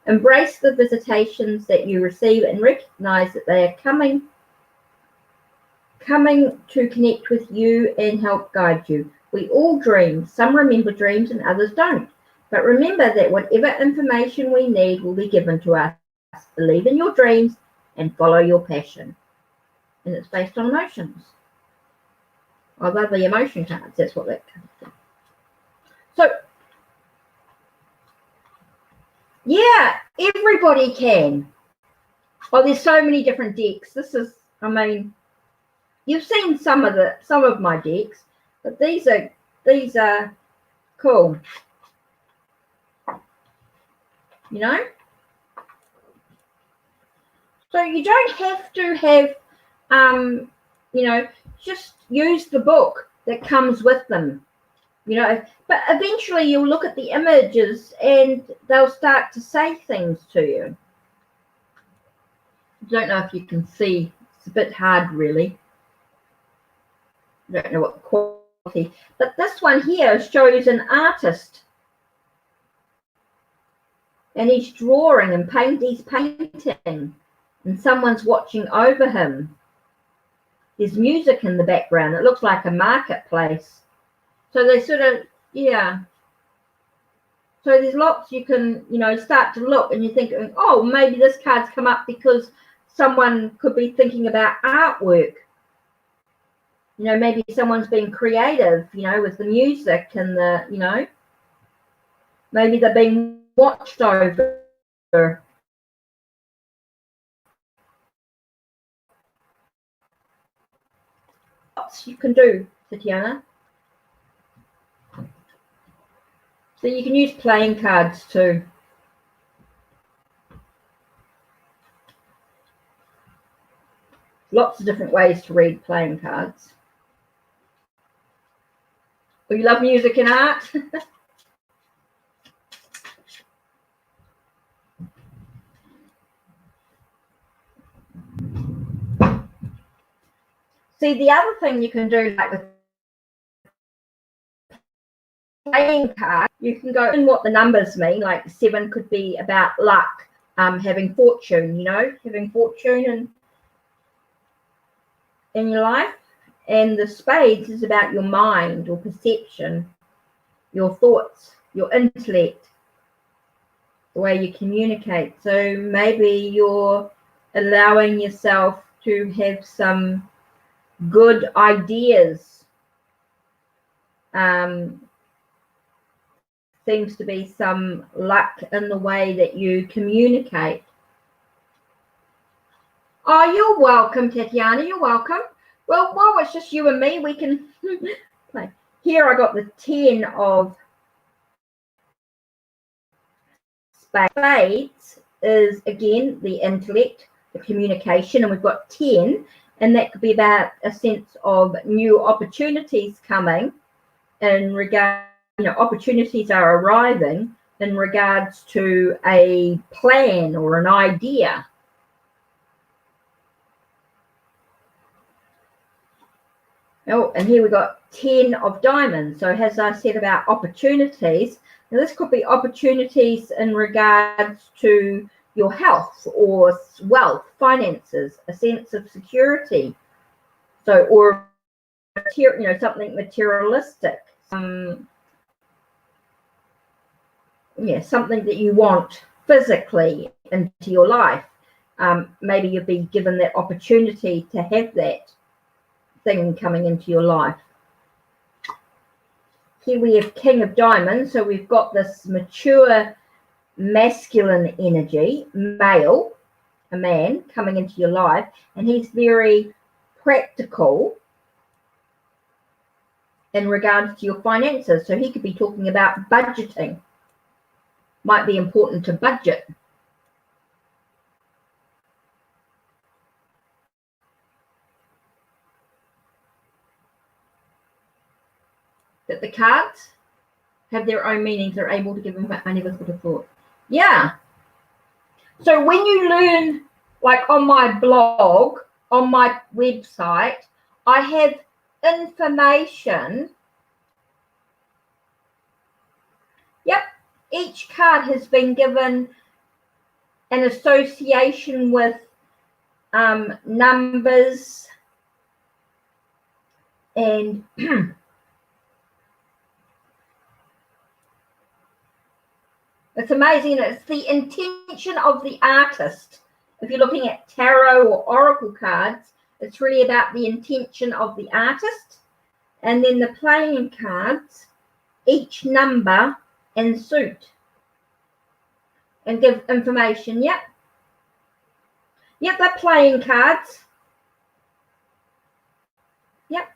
Embrace the visitations that you receive and recognize that they are coming to connect with you and help guide you. We all dream. Some remember dreams and others don't. But remember that whatever information we need will be given to us. Believe in your dreams and follow your passion. And it's based on emotions. I love the emotion cards. That's what that comes from. So, yeah, everybody can. Well, there's so many different decks. You've seen some of my decks, but these are cool. So you don't have to have just use the book that comes with them, but eventually you'll look at the images and they'll start to say things to you. I don't know if you can see. It's a bit hard, really. I don't know what quality, but this one here shows an artist. And he's drawing and he's painting, and someone's watching over him. There's music in the background. It looks like a marketplace. So they sort of, yeah. So there's lots you can, start to look and you're thinking, oh, maybe this card's come up because someone could be thinking about artwork. Maybe someone's being creative, with the music and the, maybe they're being watched over. Lots you can do, Tatiana. So you can use playing cards too. Lots of different ways to read playing cards. Well, you love music and art? See, the other thing you can do, like with playing cards, You can go in what the numbers mean, like 7 could be about luck, having fortune, you know, having fortune in your life. And the spades is about your mind, your perception, your thoughts, your intellect, the way you communicate. So maybe you're allowing yourself to have some good ideas. Seems to be some luck in the way that you communicate. Oh, you're welcome, Tatiana. You're welcome. Well, while it's just you and me, we can play. Here I got the 10 of spades is, again, the intellect, the communication, and we've got 10, and that could be about a sense of new opportunities coming in regard, you know, opportunities are arriving in regards to a plan or an idea. Oh, and here we got 10 of diamonds. So as I said about opportunities, now this could be opportunities in regards to your health or wealth, finances, a sense of security. So, or, you know, something materialistic. Yeah, something that you want physically into your life. Maybe you'll be given that opportunity to have that thing coming into your life. Here we have King of Diamonds, so we've got this mature masculine energy, male, a man coming into your life, and he's very practical in regards to your finances. So he could be talking about budgeting. Might be important to budget. That the cards have their own meanings, they're able to give them. I never would have thought. Yeah. So when you learn, like on my blog, on my website, I have information. Yep. Each card has been given an association with numbers and it's amazing. It's the intention of the artist. If you're looking at tarot or oracle cards, it's really about the intention of the artist. And then the playing cards, each number and suit. And give information. Yep. Yep, they're playing cards. Yep.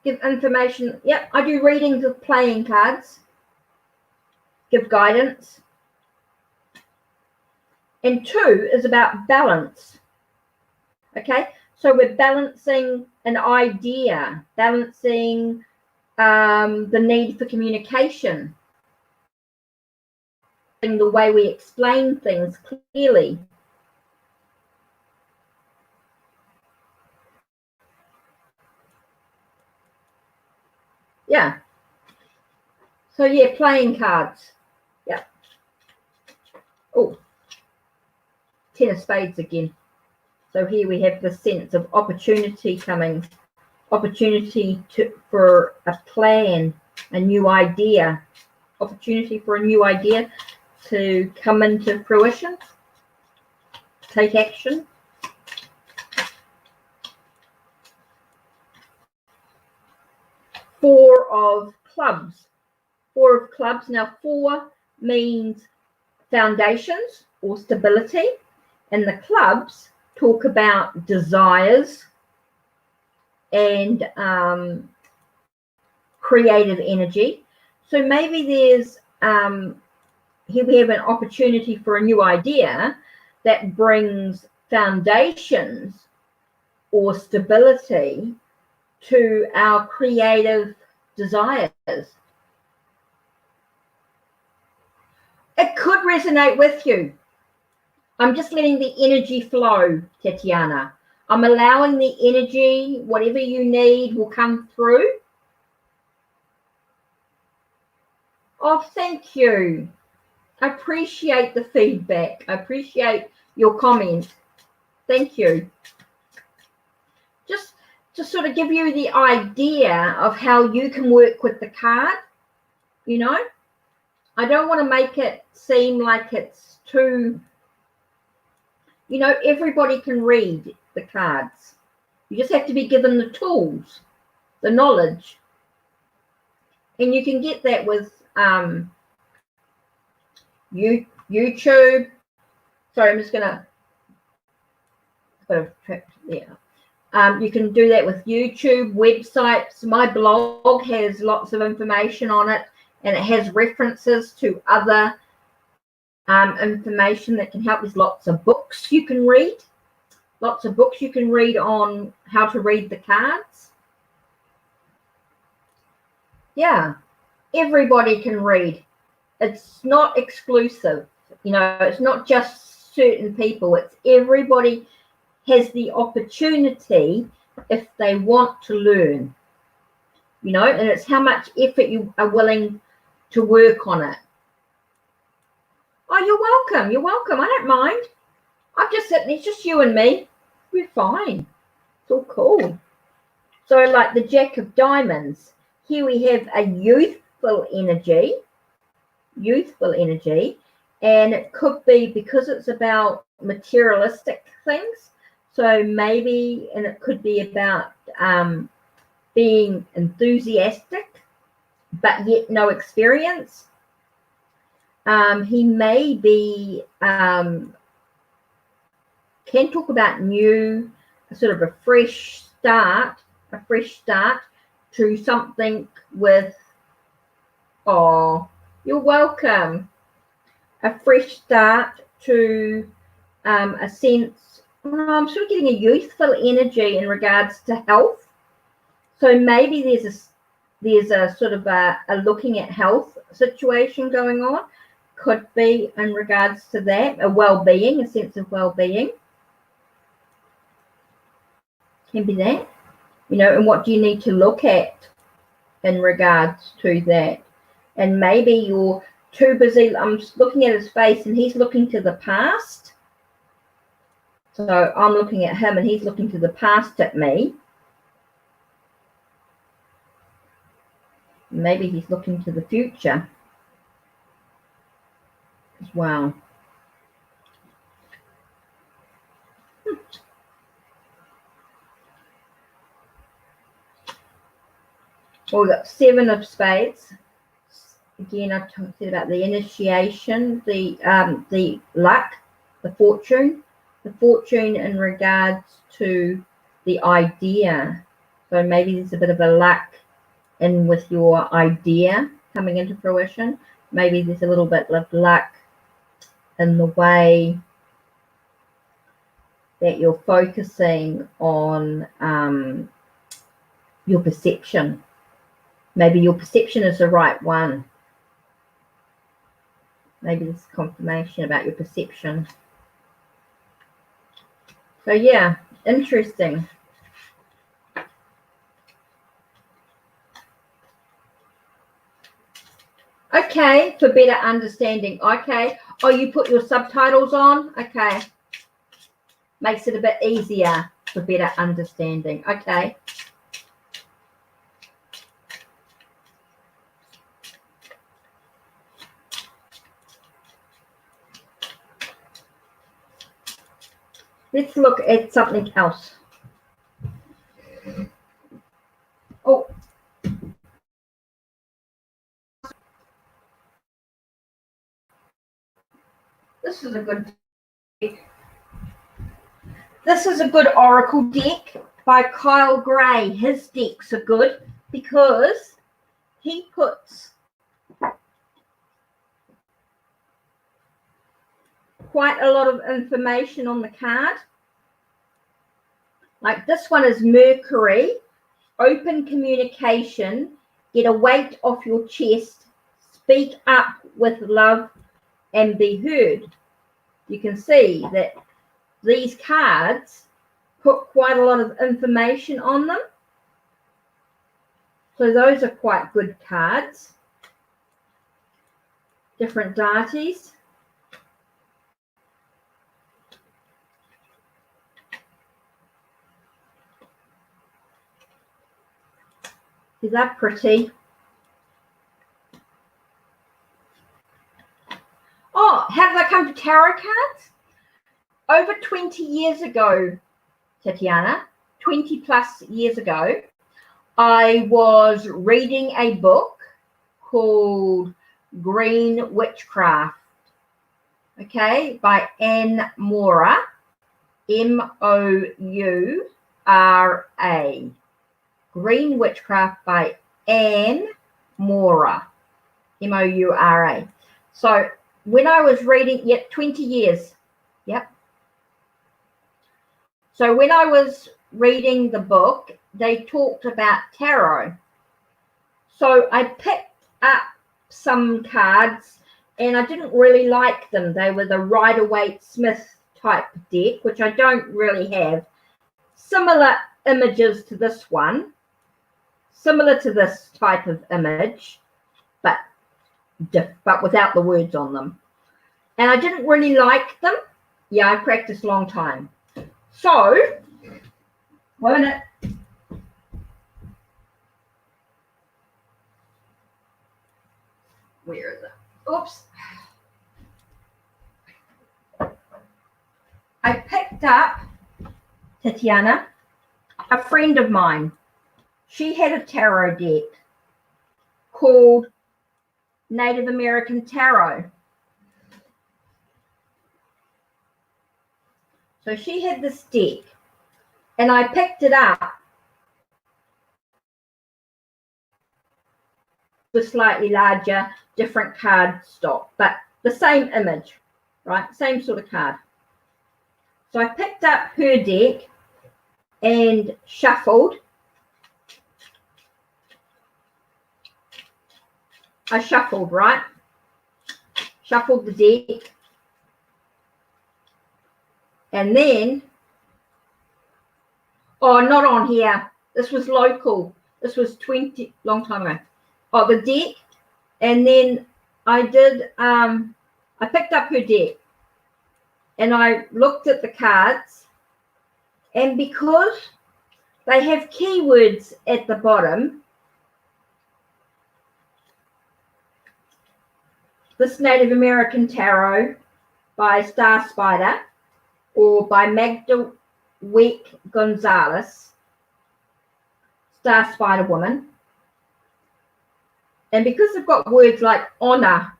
Give information. Yep, I do readings of playing cards. Give guidance. And 2 is about balance. Okay, so we're balancing an idea, balancing the need for communication, the way we explain things clearly. Yeah. So yeah, playing cards. Yeah. Oh, 10 of spades again. So here we have the sense of opportunity coming, opportunity for a plan, a new idea, opportunity for a new idea to come into fruition, take action. Four of clubs. Four of clubs. Now, 4 means foundations or stability, and the clubs talk about desires and creative energy. So maybe there's here we have an opportunity for a new idea that brings foundations or stability to our creative desires. It could resonate with you. I'm just letting the energy flow, Tatiana. I'm allowing the energy, whatever you need will come through. Oh, thank you. I appreciate the feedback. I appreciate your comment. Thank you. Just to sort of give you the idea of how you can work with the card, you know. I don't want to make it seem like it's too, you know, everybody can read the cards. You just have to be given the tools, the knowledge. And you can get that with YouTube. Sorry, I'm just gonna you can do that with YouTube, websites. My blog has lots of information on it, and it has references to other information that can help. There's lots of books you can read. Lots of books you can read on how to read the cards. Yeah, everybody can read. It's not exclusive. You know, it's not just certain people. It's everybody has the opportunity if they want to learn, you know, and it's how much effort you are willing to work on it. Oh, you're welcome. You're welcome. I don't mind. I'm just sitting, it's just you and me. We're fine. It's all cool. So like the Jack of Diamonds, here we have a youthful energy, and it could be because it's about materialistic things. So maybe, and it could be about being enthusiastic, but yet no experience. He may be, can talk about new, sort of a fresh start to something with, oh, you're welcome. A fresh start to a sense, I'm sort of getting a youthful energy in regards to health. So maybe there's a sort of a looking at health situation going on. Could be in regards to that, a well-being, a sense of well-being. Can be that, you know, and what do you need to look at in regards to that? And maybe you're too busy. I'm just looking at his face and he's looking to the past. So I'm looking at him and he's looking to the past at me. Maybe he's looking to the future as well. Well, we've got 7 of Spades. Again, I've talked about the initiation, the luck, the fortune in regards to the idea. So maybe there's a bit of a luck in with your idea coming into fruition. Maybe there's a little bit of luck in the way that you're focusing on your perception. Maybe your perception is the right one. Maybe there's confirmation about your perception. So yeah, interesting. Okay, for better understanding. Okay. Oh, you put your subtitles on? Okay. Makes it a bit easier for better understanding. Okay. Let's look at something else. Oh. This is a good deck. This is a good oracle deck by Kyle Gray. His decks are good because he puts quite a lot of information on the card. Like this one is Mercury, open communication, get a weight off your chest, speak up with love and be heard. You can see that these cards put quite a lot of information on them. So those are quite good cards. different deities. Is that pretty? Oh, how did I come to tarot cards? Over 20 years ago, Tatiana, 20 plus years ago, I was reading a book called Green Witchcraft, okay, by Anne Moura, M-O-U-R-A. Green Witchcraft by Anne Moura, M-O-U-R-A. So when I was reading, 20 years, yep. So when I was reading the book, they talked about tarot. So I picked up some cards and I didn't really like them. They were the Rider-Waite-Smith type deck, which I don't really have. Similar images to this one, similar to this type of image, but without the words on them. And I didn't really like them. Yeah, I practiced a long time. So, wait a minute. Where is it? Oops. I picked up, Tatiana, a friend of mine. She had a tarot deck called Native American Tarot. So she had this deck and I picked it up with slightly larger, different card stock, but the same image, right? Same sort of card. So I picked up her deck and shuffled. I shuffled, right? Shuffled the deck. And then, oh, not on here. This was local. This was long time ago. Oh, the deck. And then I did, I picked up her deck and I looked at the cards. And because they have keywords at the bottom, this Native American Tarot by Star Spider, or by Magda Weck Gonzalez, Star Spider Woman. And because they've got words like honor,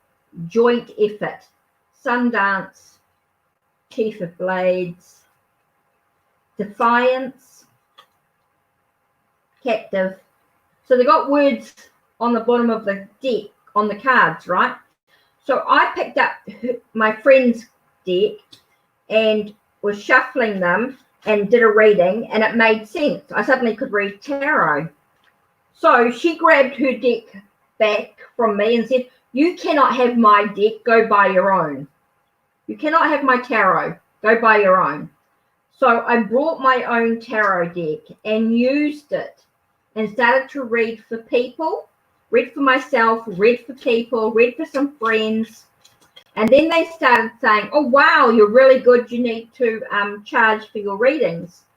joint effort, Sundance, Chief of Blades, defiance, captive. So they've got words on the bottom of the deck, on the cards, right? So I picked up my friend's deck and was shuffling them and did a reading, and it made sense. I suddenly could read tarot. So she grabbed her deck back from me and said, "You cannot have my deck, go buy your own. You cannot have my tarot, go buy your own." So I brought my own tarot deck and used it and started to read for people, read for myself, read for people, read for some friends. And then they started saying, "Oh, wow, you're really good. You need to charge for your readings."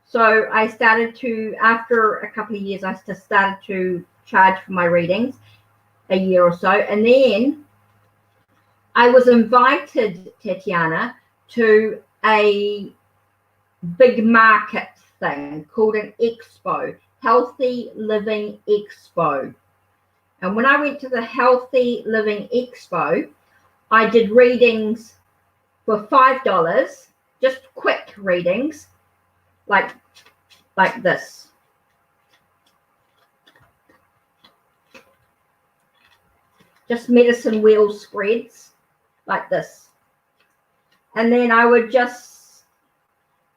So I started to, after a couple of years, I just started to charge for my readings, a year or so. And then I was invited, Tatiana, to a big market thing called an expo, Healthy Living Expo. And when I went to the Healthy Living Expo, I did readings for $5, just quick readings, like this. Just medicine wheel spreads, like this. And then I would just,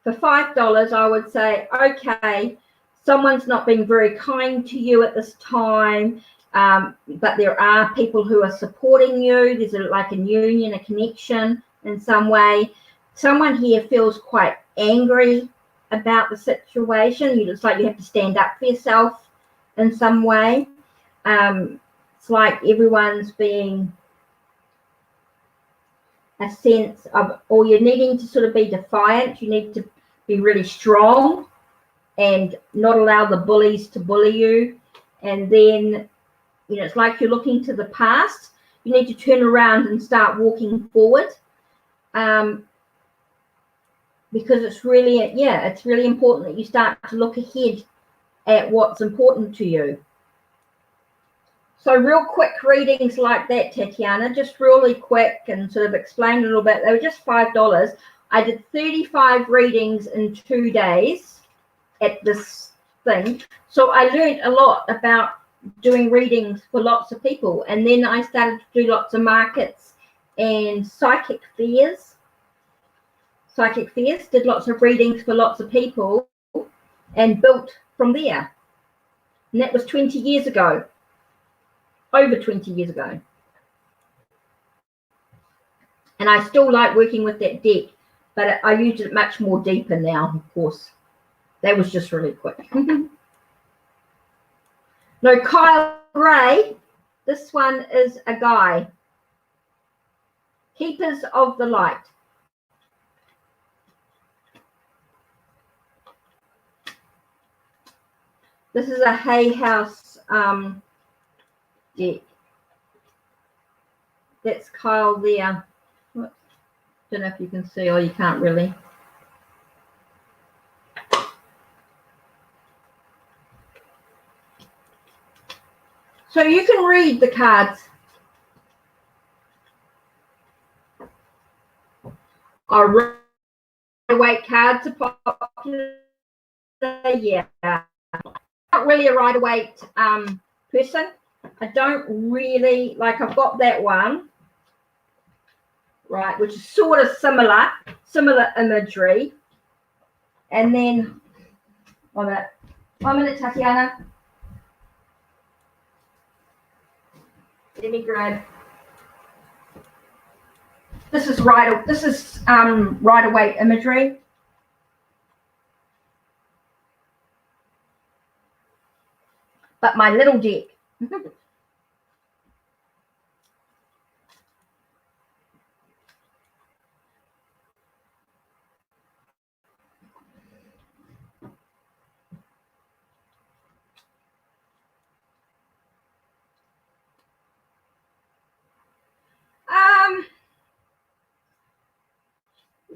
for $5, I would say, "Okay, someone's not being very kind to you at this time. But there are people who are supporting you. There's like a union, a connection in some way. Someone here feels quite angry about the situation. It's like you have to stand up for yourself in some way. It's like everyone's being a sense of, or you're needing to sort of be defiant. You need to be really strong and not allow the bullies to bully you. And then, you know, it's like you're looking to the past. You need to turn around and start walking forward, because it's really, yeah, it's really important that you start to look ahead at what's important to you. So real quick readings like that, Tatiana, just really quick, and sort of explain a little bit. They were just $5. I did 35 readings in 2 days at this thing. So I learned a lot about doing readings for lots of people. And then I started to do lots of markets and psychic fairs. Did lots of readings for lots of people and built from there. And that was 20 years ago. Over 20 years ago. And I still like working with that deck, but I use it much more deeper now, of course. That was just really quick. No, Kyle Gray, this one is a guy. Keepers of the Light. This is a Hay House deck. That's Kyle there. Don't know if you can see, or you can't really. So you can read the cards. Our Rider-Waite cards are popular. Yeah. Not really a Rider-Waite person. I don't really, like, I've got that one, right, which is sort of similar imagery. And then, one minute, Tatiana. Let me grab. This is Rider-Waite imagery. But my little deck.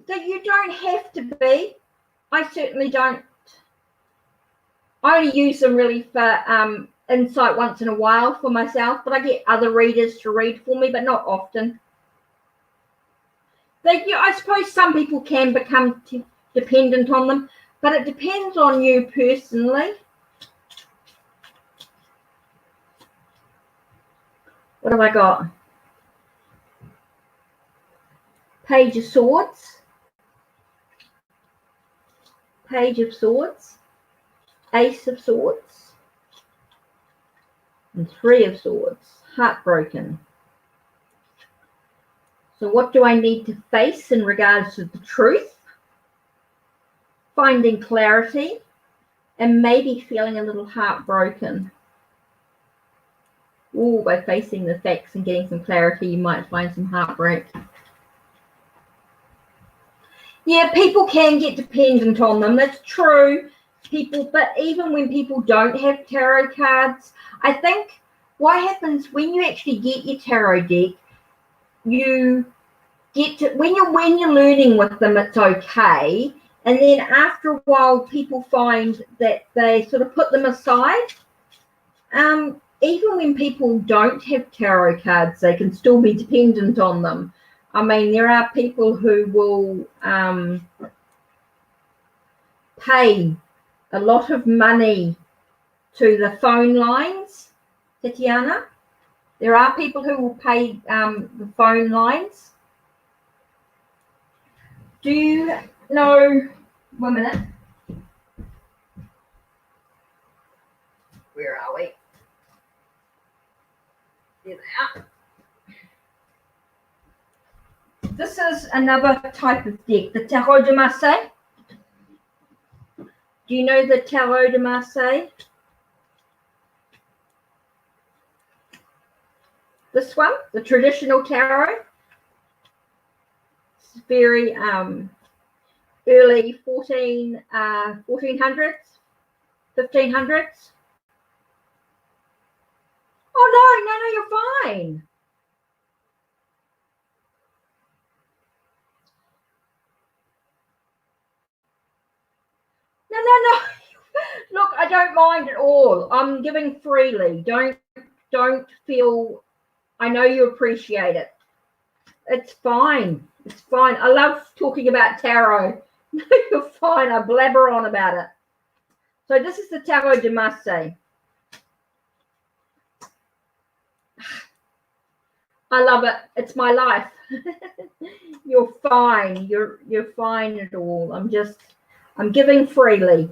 That you don't have to be. I certainly don't. I only use them really for insight once in a while for myself, but I get other readers to read for me, but not often. I suppose some people can become dependent on them, but it depends on you personally. What have I got? Page of Swords. Page of Swords. Ace of Swords. And Three of Swords. Heartbroken. So what do I need to face in regards to the truth? Finding clarity, and maybe feeling a little heartbroken. Oh, by facing the facts and getting some clarity, you might find some heartbreak. Yeah, people can get dependent on them. That's true. But even when people don't have tarot cards, I think what happens when you actually get your tarot deck, you get to, when you're learning with them, it's okay. And then after a while, people find that they sort of put them aside. Even when people don't have tarot cards, they can still be dependent on them. I mean, there are people who will pay a lot of money to the phone lines, Tatiana. There are people who will pay the phone lines. Do you know, 1 minute. Where are we? There they are. This is another type of deck, the Tarot de Marseille. Do you know the Tarot de Marseille? This one, the traditional tarot. very early 1400s, 1500s. Oh, no, you're fine. No. Look, I don't mind at all. I'm giving freely. Don't feel, I know you appreciate it. It's fine. It's fine. I love talking about tarot. No, you're fine. I blabber on about it. So this is the Tarot de Marseille. I love it. It's my life. You're fine. You're fine at all. I'm giving freely.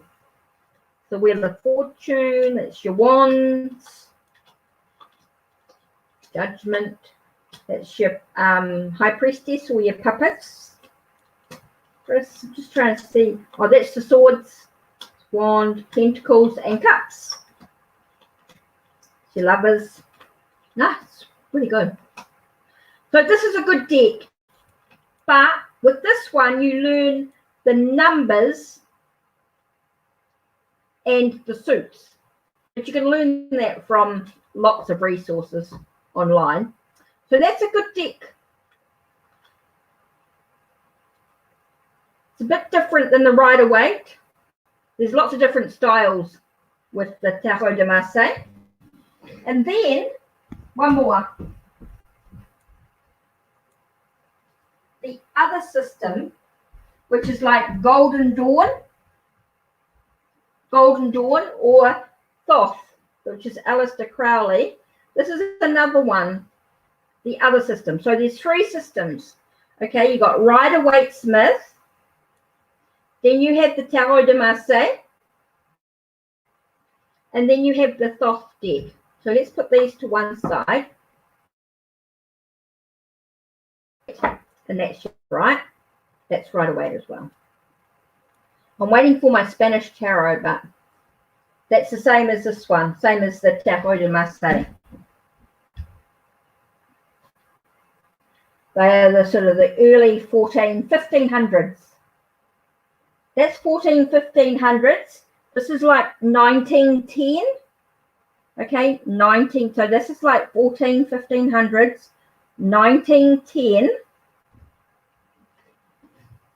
The Wheel of Fortune, that's your wands. Judgment, that's your High Priestess or your puppets. Just trying to see. Oh, that's the swords, wand, pentacles, and cups. Your lovers. Nice, really good. So this is a good deck. But with this one, you learn the numbers and the suits. But you can learn that from lots of resources online. So that's a good deck. It's a bit different than the Rider-Waite. There's lots of different styles with the Tarot de Marseille. And then one more. The other system, which is like Golden Dawn or Thoth, which is Aleister Crowley. This is another one, the other system. So there's three systems. Okay, you got Rider-Waite Smith. Then you have the Tarot de Marseille. And then you have the Thoth deck. So let's put these to one side. And that's right. That's Rider-Waite as well. I'm waiting for my Spanish tarot, but that's the same as this one, same as the Tarot de Marseille. They are the sort of the early 1500s. That's 1500s. This is like 1910. Okay, 19. So this is like 1500s, 1910.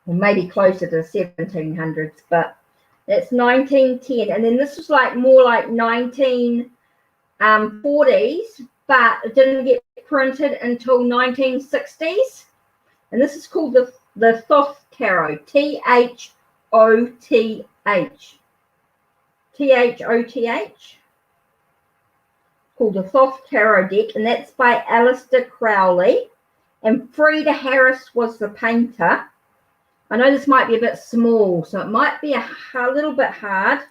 Or maybe closer to 1700s, but that's 1910. And then this is like more like 1940s, but it didn't get printed until 1960s. And this is called the Thoth Tarot, Thoth. Thoth. Called the Thoth Tarot deck, and that's by Aleister Crowley. And Frieda Harris was the painter. I know this might be a bit small, so it might be a little bit hard,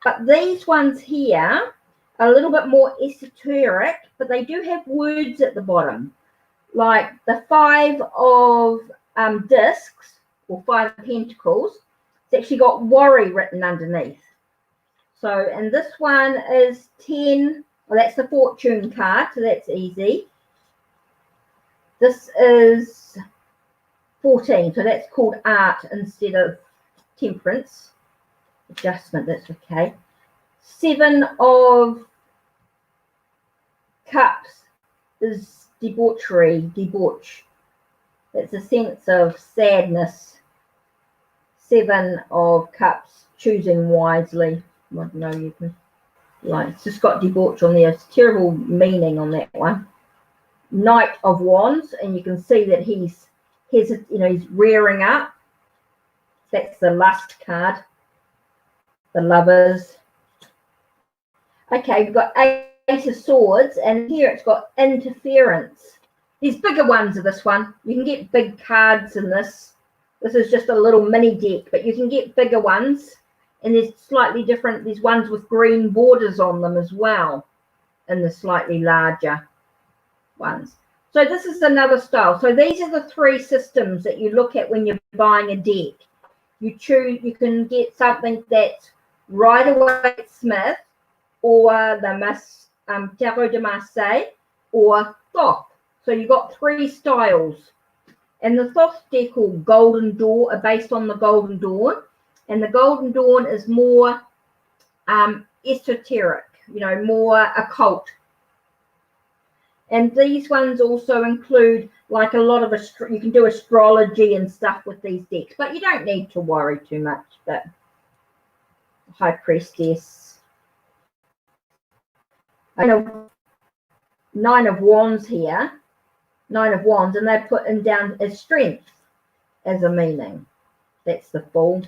but these ones here are a little bit more esoteric, but they do have words at the bottom, like the 5 of discs or 5 pentacles. It's actually got worry written underneath. So, and this one is 10. Well, that's the fortune card, so that's easy. This is 14, so that's called art instead of temperance. Adjustment, that's okay. 7 of cups is debauchery, debauch. It's a sense of sadness. 7 of cups, choosing wisely. I don't know, you can, like, it's just got debauch on there. It's terrible meaning on that one. Knight of Wands, and you can see that he's rearing up. That's the lust card. The lovers. Okay, we've got 8 of Swords, and here it's got interference. There's bigger ones of this one. You can get big cards in this. This is just a little mini deck, but you can get bigger ones, and there's slightly different. There's ones with green borders on them as well, and the slightly larger ones. So this is another style. So these are the 3 systems that you look at when you're buying a deck. You choose. You can get something that's Rider-Waite Smith, or the Tarot de Marseille, or Thoth. So you've got 3 styles, And the Thoth deck or Golden Dawn are based on the Golden Dawn. And the Golden Dawn is more esoteric, you know, more occult. And these ones also include like a lot of, you can do astrology and stuff with these decks, but you don't need to worry too much. But High Priestess, I know Nine of Wands here, Nine of Wands, and they put in down as strength as a meaning. That's the Fool.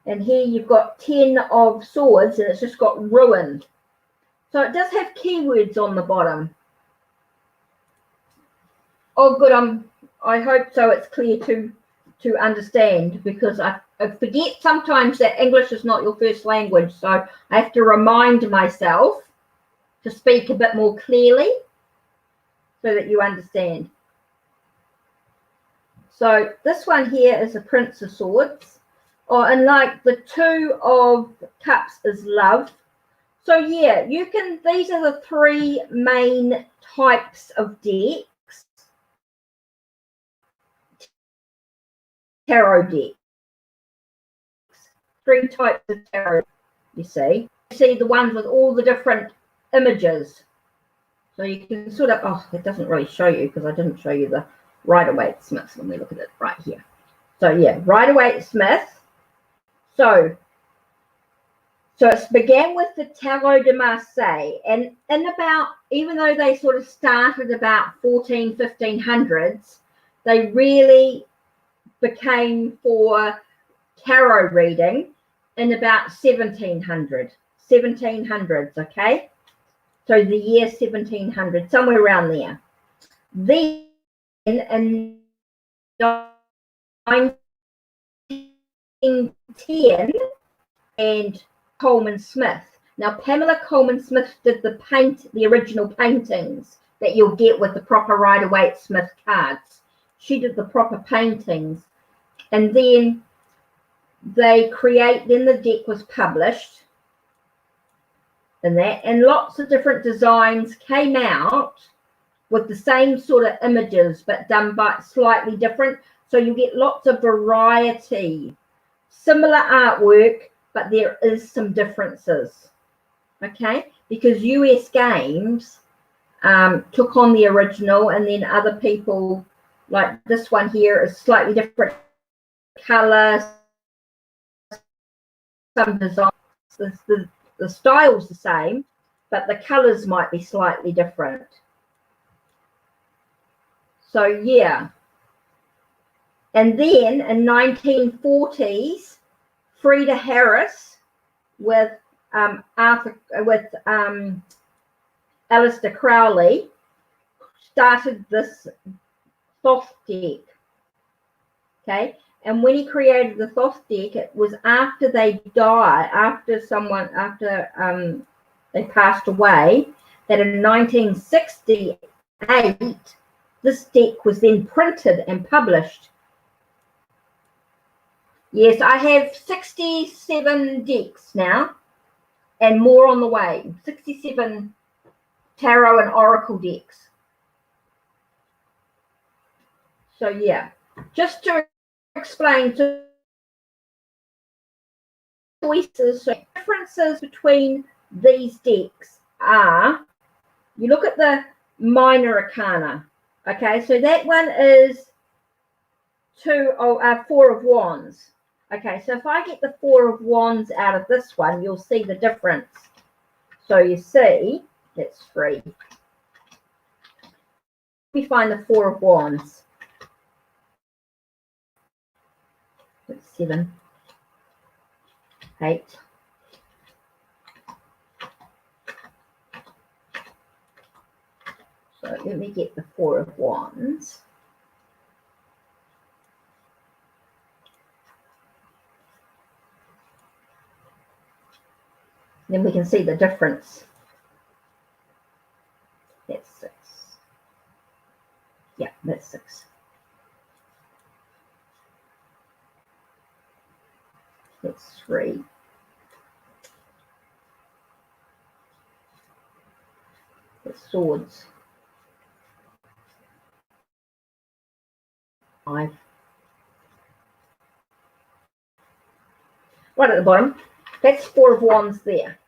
And here you've got 10 of Swords, and it's just got ruined. So it does have keywords on the bottom. Oh, good. I hope so. It's clear to understand, because I forget sometimes that English is not your first language. So I have to remind myself to speak a bit more clearly so that you understand. So this one here is a Prince of Swords. Oh, and like the Two of Cups is love. So yeah, you can, these are the three main types of decks. Tarot decks. Three types of tarot, you see. You see the ones with all the different images. So you can sort of, oh, it doesn't really show you because I didn't show you the Rider-Waite-Smith when we look at it right here. So yeah, Rider-Waite-Smith. So it began with the Tarot de Marseille, and in about, even though they sort of started about 1500s, they really became for tarot reading in about 1700s, okay? So the year 1700, somewhere around there. Then in 1910, and Coleman Smith. Now, Pamela Coleman Smith did the original paintings that you'll get with the proper Rider-Waite-Smith cards. She did the proper paintings. And then then the deck was published. And lots of different designs came out with the same sort of images, but done by slightly different. So you get lots of variety. Similar artwork, but there is some differences, okay? Because US Games took on the original, and then other people, like this one here, is slightly different color, some designs. The style's the same, but the colors might be slightly different. So yeah. And then in 1940s, Frieda Harris with Aleister Crowley started this Thoth deck. Okay, and when he created the Thoth deck, it was after they died, after they passed away, that in 1968 this deck was then printed and published. Yes, I have 67 decks now, and more on the way. 67 tarot and oracle decks. So yeah, just to explain to choices, so differences between these decks are, you look at the minor arcana. Okay, so that one is Four of Wands. Okay, so if I get the Four of Wands out of this one, you'll see the difference. So you see, that's 3. We find the Four of Wands. That's 7, 8. So let me get the Four of Wands. Then we can see the difference. That's 6. Yeah, that's 6. That's 3. That's Swords. Right at the bottom, that's 4 of Wands there.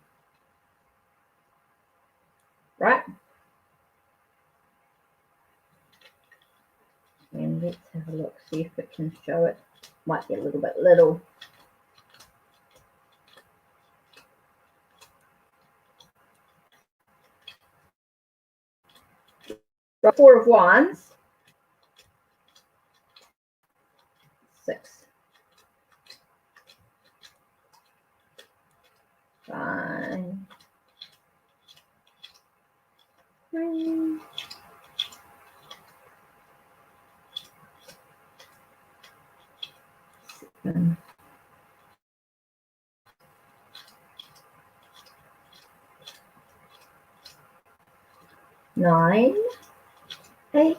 Right? And let's have a look, see if it can show it. Might be a little bit little. Right, 4 of Wands. 6. 5. 3. 7. 9. 8.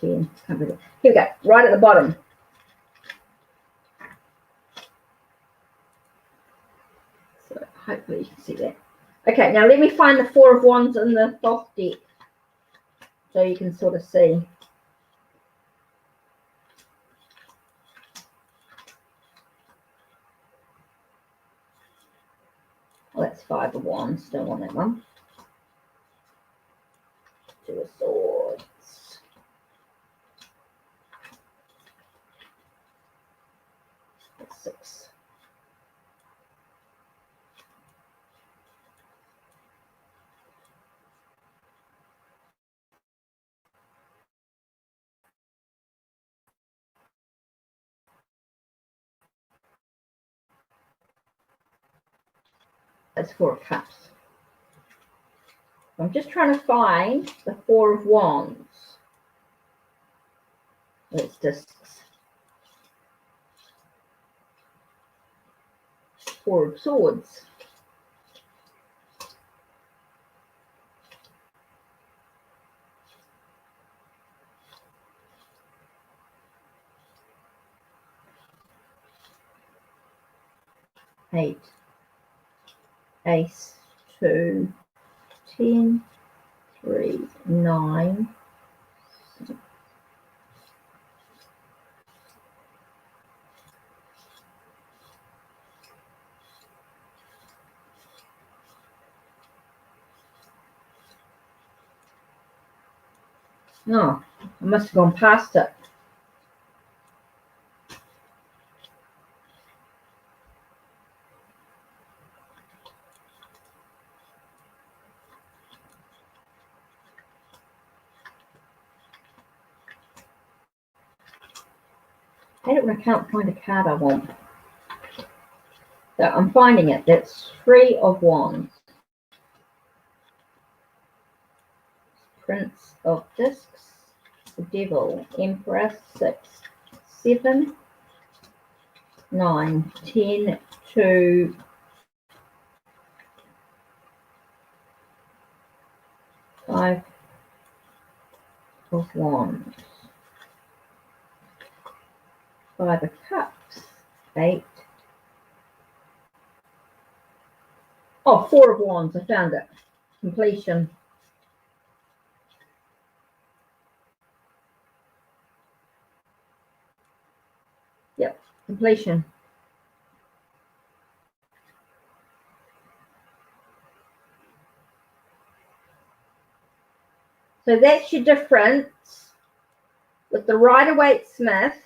10. Here we go, right at the bottom. So hopefully you can see that. Okay, now let me find the 4 of Wands in the Thoth deck so you can sort of see. Oh, that's 5 of Wands, don't want that one. 2 of Swords. That's 6. That's 4 of Cups. I'm just trying to find the 4 of Wands. It's discs. 4 of Swords. Eight. Ace. 2. 10. 3. 9. Oh, I must have gone past it. I don't know, I can't find a card I want. So I'm finding it. That's 3 of Wands. Prince of Discs. The Devil. Empress. 6. 7. 9. 10. 2. 5 of Wands. 5 of Cups. 8. Oh, 4 of Wands. I found it. Completion. Yep, completion. So that's your difference with the Rider-Waite-Smith,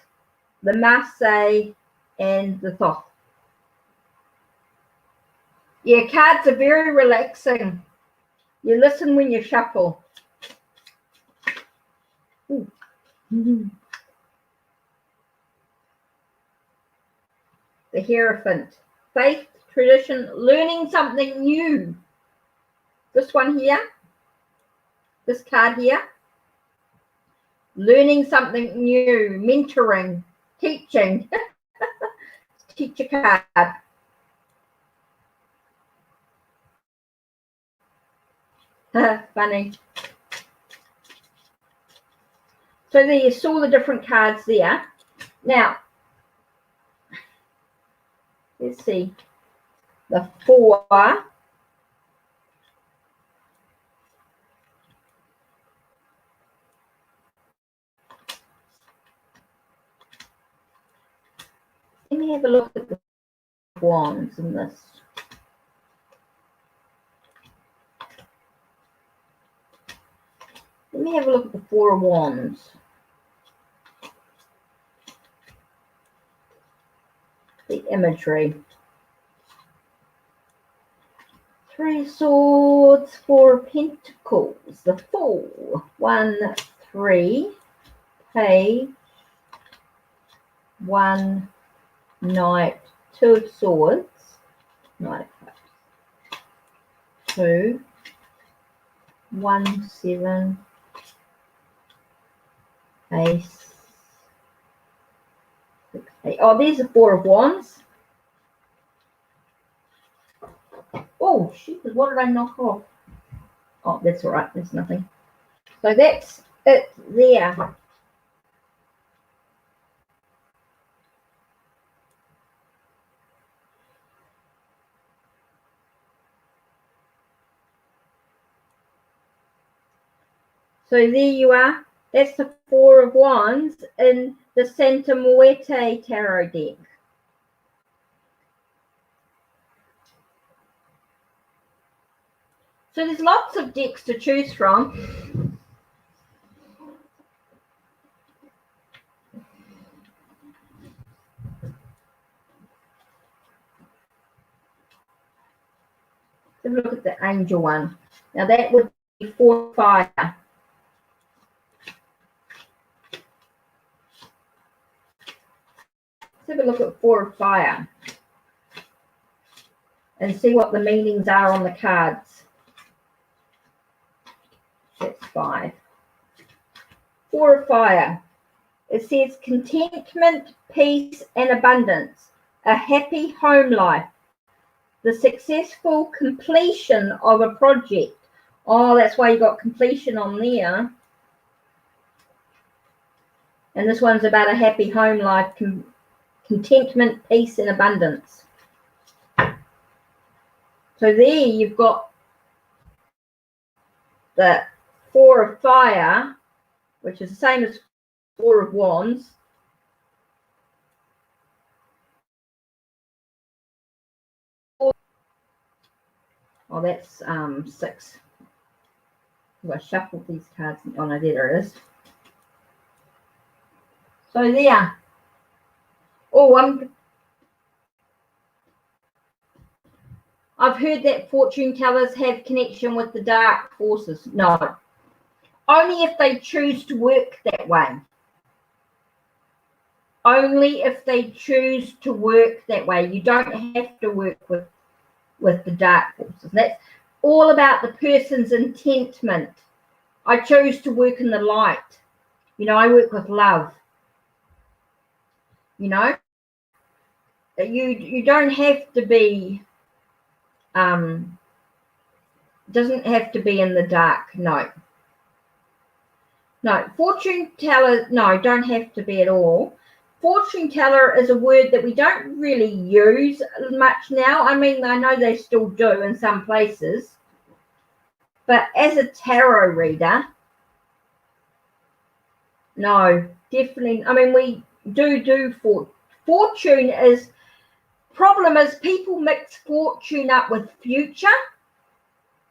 the Marseille, and the Thoth. Yeah, cards are very relaxing. You listen when you shuffle. The Hierophant. Faith, tradition, learning something new. This one here, this card here. Learning something new, mentoring, teaching. Teacher card. Funny. So there you saw the different cards there. Now, let's see. The 4. let me have a look at the wands in this. Let me have a look at the Four of Wands. The imagery. Three of Swords, Four of Pentacles, the Fool. 1, 3, Page, 1, Knight, Two of Swords, Knight of Cups, 2, 1, 7, Ace, 6, 8. Oh, there's a Four of Wands. Oh, shoot, what did I knock off? Oh, that's all right, there's nothing. So that's it there. So there you are. That's the Four of Wands in the Santa Muerte Tarot deck. So there's lots of decks to choose from. Let's have a look at the Angel one. Now that would be Four of Fire. Let's have a look at Four of Fire and see what the meanings are on the cards. That's 5. Four of Fire. It says contentment, peace, and abundance, a happy home life, the successful completion of a project. Oh, that's why you got completion on there. And this one's about a happy home life, contentment, peace, and abundance. So there you've got the Four of Fire, which is the same as Four of Wands. Oh, that's 6. I shuffled these cards. Oh no, there it is. So there. Oh, I've heard that fortune tellers have connection with the dark forces. No, only if they choose to work that way. Only if they choose to work that way. You don't have to work with the dark forces. That's all about the person's intentment. I chose to work in the light. You know, I work with love. You know, you don't have to be doesn't have to be in the dark. No, fortune teller, no, don't have to be at all. Fortune teller is a word that we don't really use much now. I mean, I know they still do in some places, but as a tarot reader, no, definitely. I mean, we do fortune is, problem is people mix fortune up with future,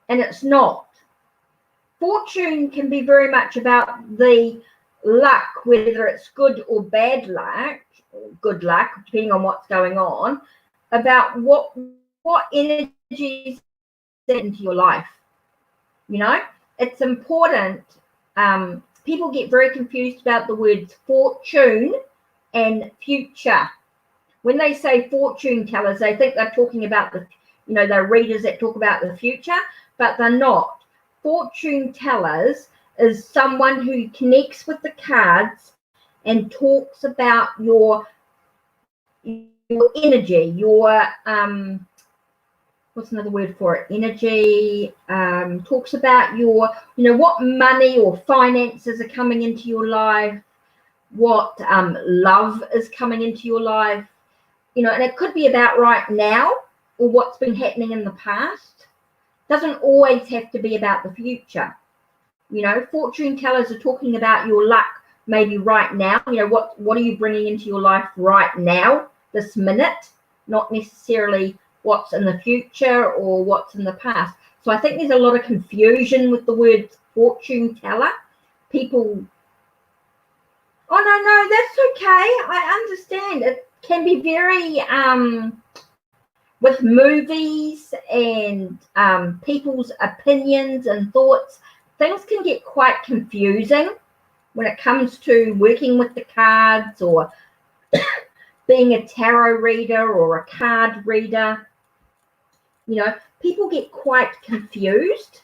and it's not. Fortune can be very much about the luck, whether it's good or bad luck, or good luck, depending on what's going on, about what energies set into your life. You know, it's important. People get very confused about the words fortune and future. When they say fortune tellers, they think they're talking about the, you know, they're readers that talk about the future, but they're not. Fortune tellers is someone who connects with the cards and talks about your energy, your what's another word for it? Energy. Talks about your, you know, what money or finances are coming into your life, what love is coming into your life, you know, and it could be about right now or what's been happening in the past. Doesn't always have to be about the future. You know, fortune tellers are talking about your luck maybe right now. You know, what are you bringing into your life right now? this minute, not necessarily what's in the future or what's in the past. So I think there's a lot of confusion with the word fortune teller. People, oh no, that's okay. I understand. It can be very with movies and people's opinions and thoughts, things can get quite confusing when it comes to working with the cards or being a tarot reader or a card reader. You know, people get quite confused.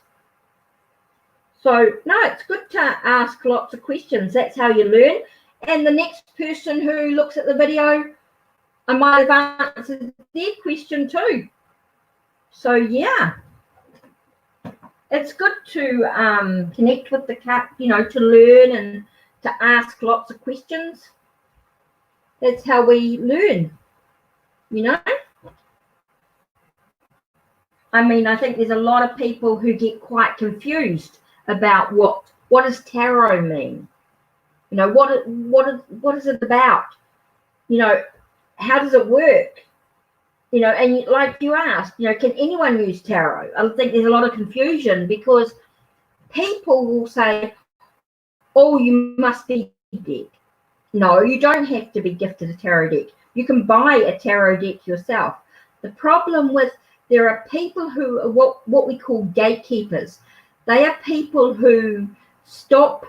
So, no, it's good to ask lots of questions. That's how you learn. And the next person who looks at the video, I might have answered their question too. So, yeah, it's good to connect with the card, you know, to learn and to ask lots of questions. That's how we learn, you know. I mean, I think there's a lot of people who get quite confused about what does tarot mean? You know, what is it about? You know, how does it work? You know, and like you asked, you know, can anyone use tarot? I think there's a lot of confusion because people will say, oh, you must be deck. No, you don't have to be gifted a tarot deck. You can buy a tarot deck yourself. The problem with there are people who are what we call gatekeepers. They are people who stop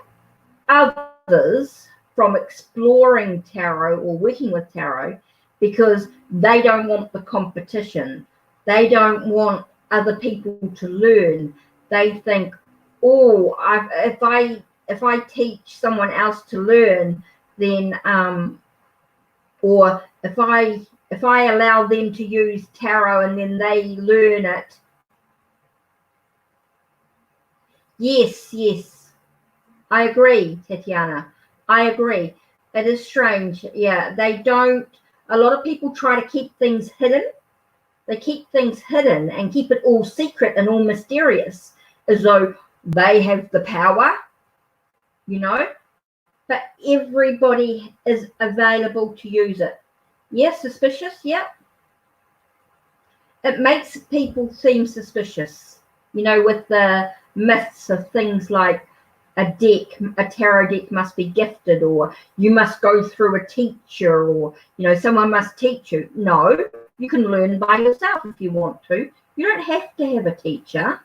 others from exploring tarot or working with tarot because they don't want the competition. They don't want other people to learn. They think, oh, if I teach someone else to learn, then or if I allow them to use tarot and then they learn it. Yes, I agree, Tatiana. I agree. It is strange. Yeah, they don't. A lot of people try to keep things hidden. They keep things hidden and keep it all secret and all mysterious, as though they have the power, you know. But everybody is available to use it. Yes, suspicious. Yeah. It makes people seem suspicious, you know, with the myths of things like a tarot deck must be gifted, or you must go through a teacher, or, you know, someone must teach you. No, you can learn by yourself if you want to. You don't have to have a teacher.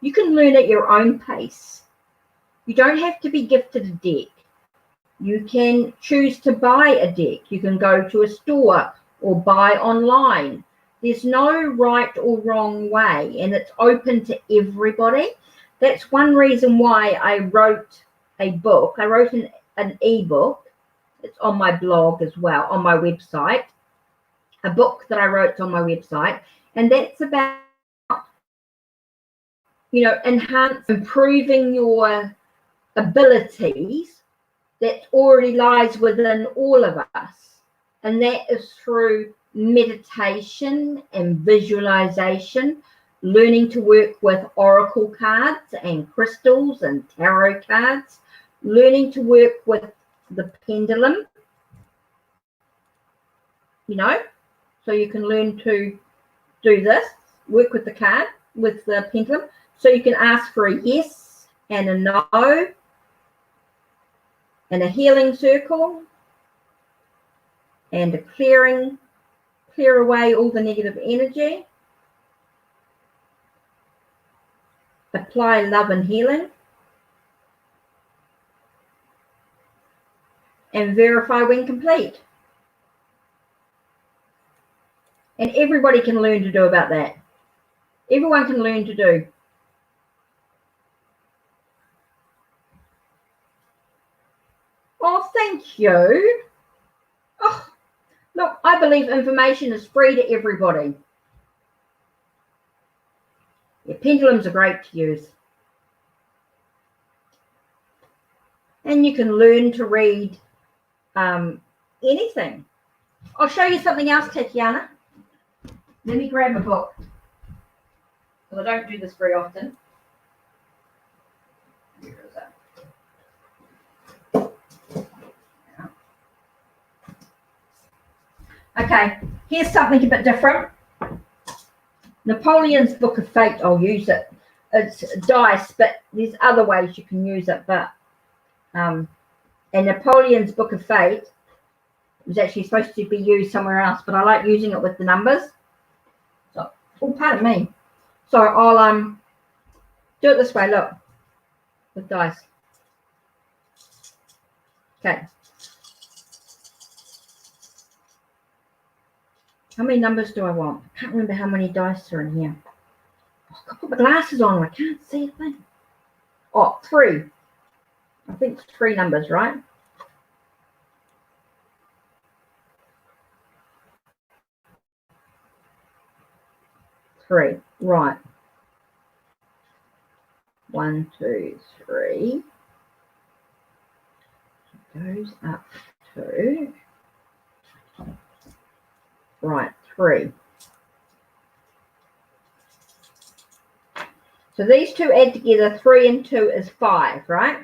You can learn at your own pace. You don't have to be gifted a deck. You can choose to buy a deck. You can go to a store or buy online. There's no right or wrong way, and it's open to everybody. That's one reason why I wrote a book. I wrote an ebook. It's on my blog as well, on my website. A book that I wrote on my website, and that's about, you know, improving your abilities that already lies within all of us, and that is through meditation and visualization, learning to work with oracle cards and crystals and tarot cards, learning to work with the pendulum, you know, so you can learn to do this, work with the card, with the pendulum, so you can ask for a yes and a no and a healing circle and a clear away all the negative energy. Apply love and healing. And verify when complete. And everybody can learn to do about that. Everyone can learn to do. Oh, thank you. Oh, look, I believe information is free to everybody. Yeah, pendulums are great to use. And you can learn to read anything. I'll show you something else, Tatiana. Let me grab a book. Because I don't do this very often. Where is it? Okay, here's something a bit different. Napoleon's Book of Fate, I'll use it. It's dice, but there's other ways you can use it. But and Napoleon's Book of Fate was actually supposed to be used somewhere else, but I like using it with the numbers. So, oh, pardon me. So I'll do it this way. Look, with dice. Okay. How many numbers do I want? I can't remember how many dice are in here. Oh, I've got to put my glasses on. I can't see a thing. Oh, 3. I think it's 3 numbers, right? Three. Right. 1, 2, 3. Goes up 2. Right, 3. So these two add together, 3 and 2 is 5, right?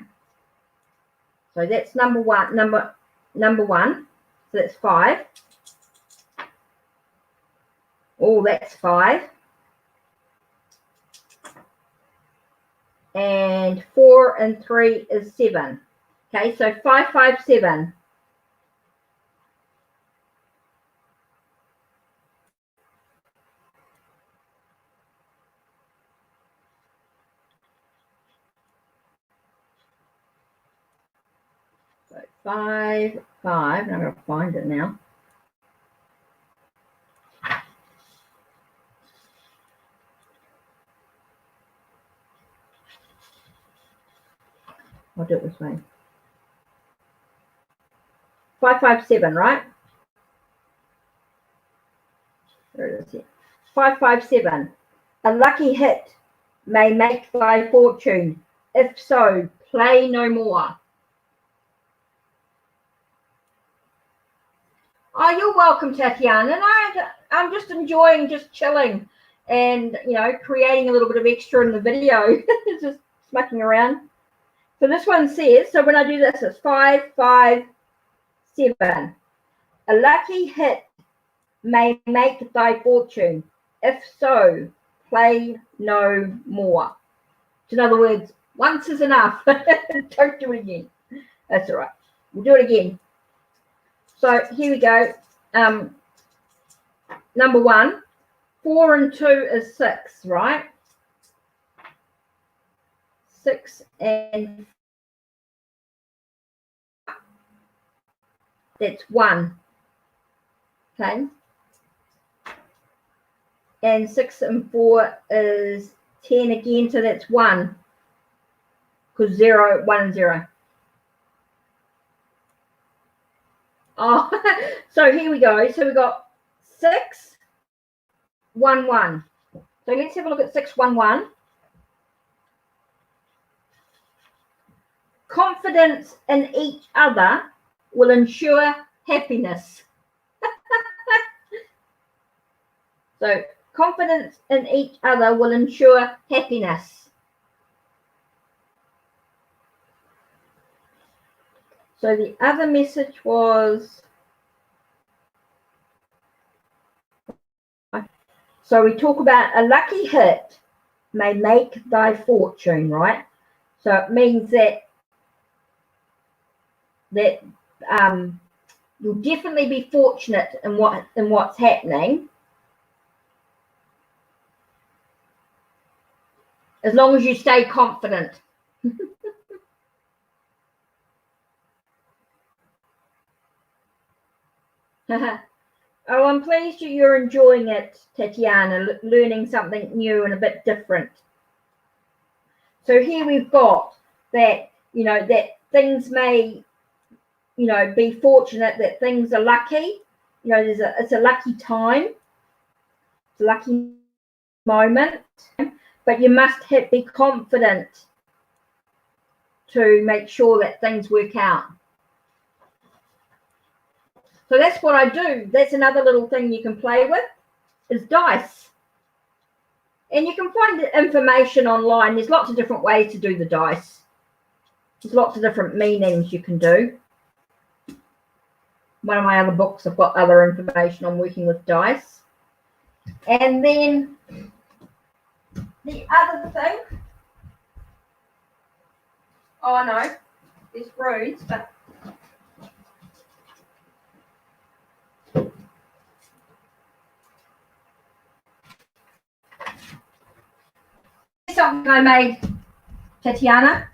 So that's number one. Number one. So that's 5. Oh, that's 5. And 4 and 3 is 7. Okay, so 5, 5, 7. So 5, 5. And I'm going to find it now. I'll do it this way. 5, 5, 7, right? There it is here. 5, 5, 7. A lucky hit may make thy fortune. If so, play no more. Oh, you're welcome, Tatiana. And I'm just enjoying just chilling and, you know, creating a little bit of extra in the video. Just smacking around. So this one says, so when I do this, it's 5, 5, 7. A lucky hit may make thy fortune. If so, play no more. In other words, once is enough. Don't do it again. That's all right. We'll do it again. So here we go. Number 1, 4 and 2 is 6, right? 6 and that's 1. Okay. And 6 and 4 is 10 again, so that's 1. Because 0, 1 and 0. Oh, so here we go. So we've got 6, 1, 1. So let's have a look at 6, 1, 1. Confidence in each other will ensure happiness. So confidence in each other will ensure happiness. So the other message was, so we talk about a lucky hit may make thy fortune, right? So it means that you'll definitely be fortunate in what's happening, as long as you stay confident. Oh, I'm pleased you're enjoying it, Tatiana, learning something new and a bit different. So here we've got that, you know, that things may, you know, be fortunate, that things are lucky. You know, it's a lucky time. It's a lucky moment. But you must be confident to make sure that things work out. So that's what I do. That's another little thing you can play with, is dice. And you can find information online. There's lots of different ways to do the dice. There's lots of different meanings you can do. one of my other books, I've got other information on working with dice. And then the other thing, oh no, there's runes, but something I made, Tatiana.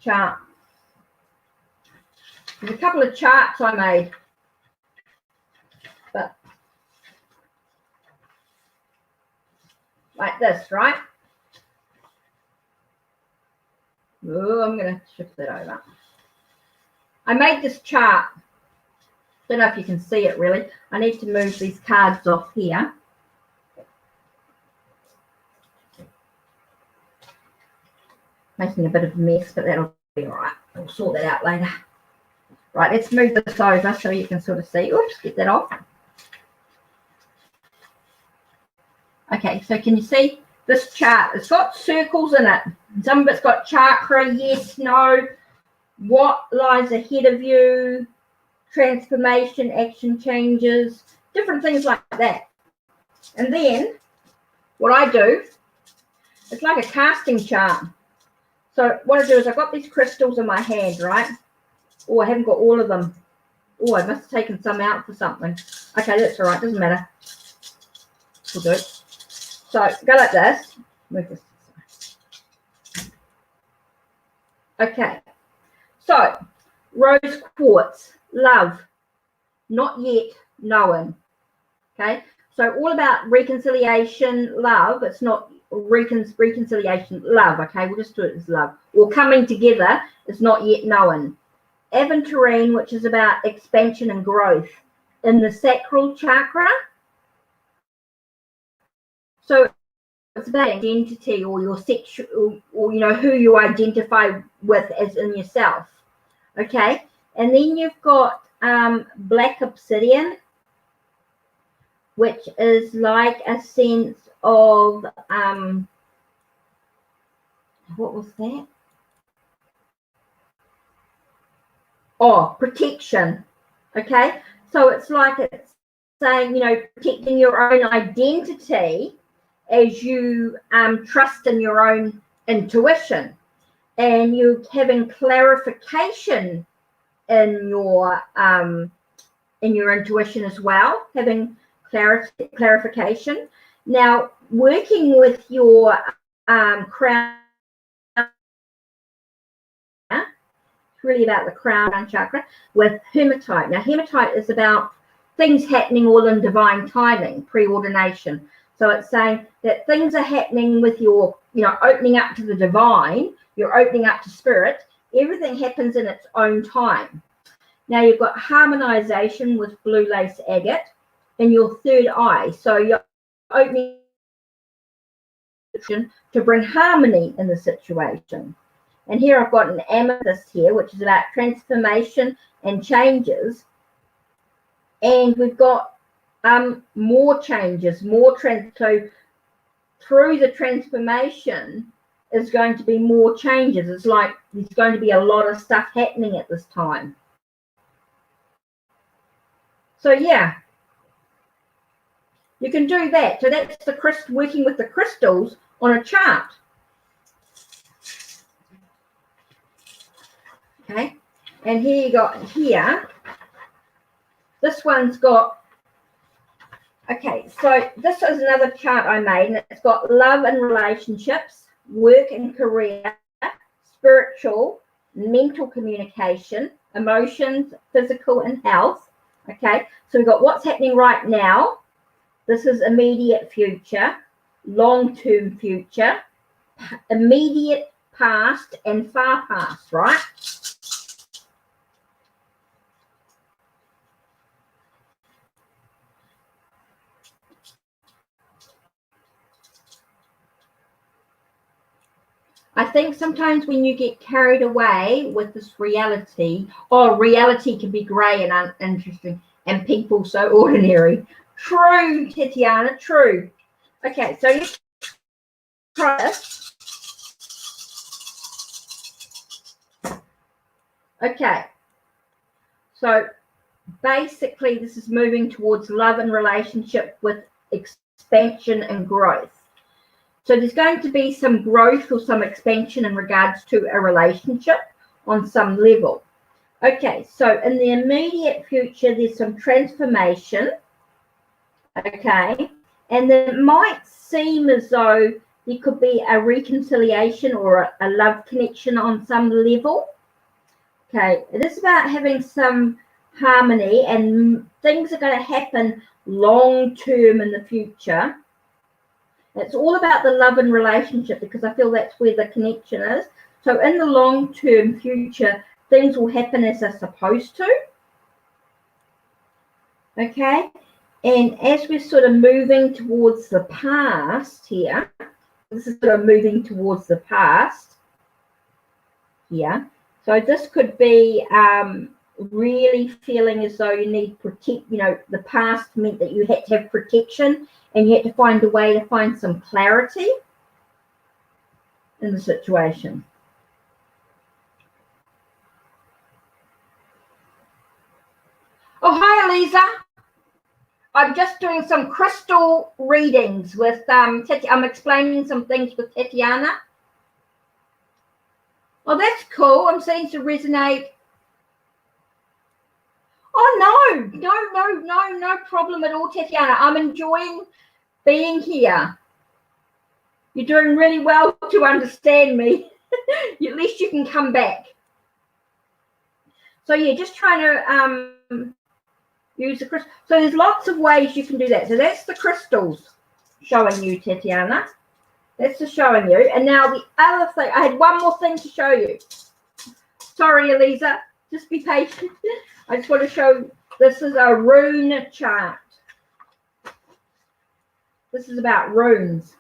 Chart. There's a couple of charts I made, but like this, right? Oh, I'm going to shift that over. I made this chart. Don't know if you can see it really. I need to move these cards off here. Making a bit of a mess, but that'll be all right. We'll sort that out later. Right, let's move this over so you can sort of see. Oops, get that off. Okay, so can you see this chart? It's got circles in it. Some of it's got chakra, yes, no, what lies ahead of you, transformation, action changes, different things like that. And then what I do, it's like a casting chart. So what I do is I've got these crystals in my hand, right? Oh, I haven't got all of them. Oh, I must have taken some out for something. Okay, that's all right. Doesn't matter. We'll do it. So go like this. Move this. Okay. So rose quartz, love, not yet known. Okay. So all about reconciliation, love. It's not reconciliation, love. Okay, we'll just do it as love. Or coming together is not yet known. Aventurine, which is about expansion and growth in the sacral chakra. So it's about identity or your sexual, or you know, who you identify with as in yourself. Okay, and then you've got black obsidian, which is like a sense of what was that? Oh, protection. Okay, so it's like it's saying, you know, protecting your own identity as you trust in your own intuition, and you having clarification in your intuition as well, having clarification. Now, working with your crown, really about the crown chakra with hematite. Now, hematite is about things happening all in divine timing, preordination. So it's saying that things are happening with your, you know, opening up to the divine, you're opening up to spirit. Everything happens in its own time. Now you've got harmonization with blue lace agate in your third eye. So you're opening to bring harmony in the situation. And here I've got an amethyst here, which is about transformation and changes. And we've got more changes, so through the transformation is going to be more changes. It's like there's going to be a lot of stuff happening at this time. So yeah, you can do that. So that's the working with the crystals on a chart. Okay, and here you got here. This one's got, okay, so this is another chart I made, and it's got love and relationships, work and career, spiritual, mental communication, emotions, physical and health. Okay, so we've got what's happening right now. This is immediate future, long-term future, immediate past, and far past, right? I think sometimes when you get carried away with this reality, reality can be grey and uninteresting, and people so ordinary. True, Tatiana, true. Okay, so let's try this. Okay, so basically this is moving towards love and relationship with expansion and growth. So there's going to be some growth or some expansion in regards to a relationship on some level. Okay, so in the immediate future, there's some transformation. Okay, and it might seem as though there could be a reconciliation or a love connection on some level. Okay, it is about having some harmony, and things are going to happen long term in the future. It's all about the love and relationship, because I feel that's where the connection is. So in the long term future, things will happen as they're supposed to. Okay, and as we're sort of moving towards the past here, this is sort of moving towards the past here. So this could be really feeling as though you need the past meant that you had to have protection, and you had to find a way to find some clarity in the situation. Oh, hi, Eliza. I'm just doing some crystal readings with I'm explaining some things with Tatiana. Oh, that's cool. I'm seeing to resonate. Oh, no problem at all, Tatiana. I'm enjoying being here. You're doing really well to understand me. At least you can come back. So yeah, just trying to use the crystal. So there's lots of ways you can do that. So that's the crystals showing you, Tatiana. That's the showing you. And now the other thing, I had one more thing to show you. Sorry, Eliza, just be patient. I just want to show, this is a rune chart. This is about runes.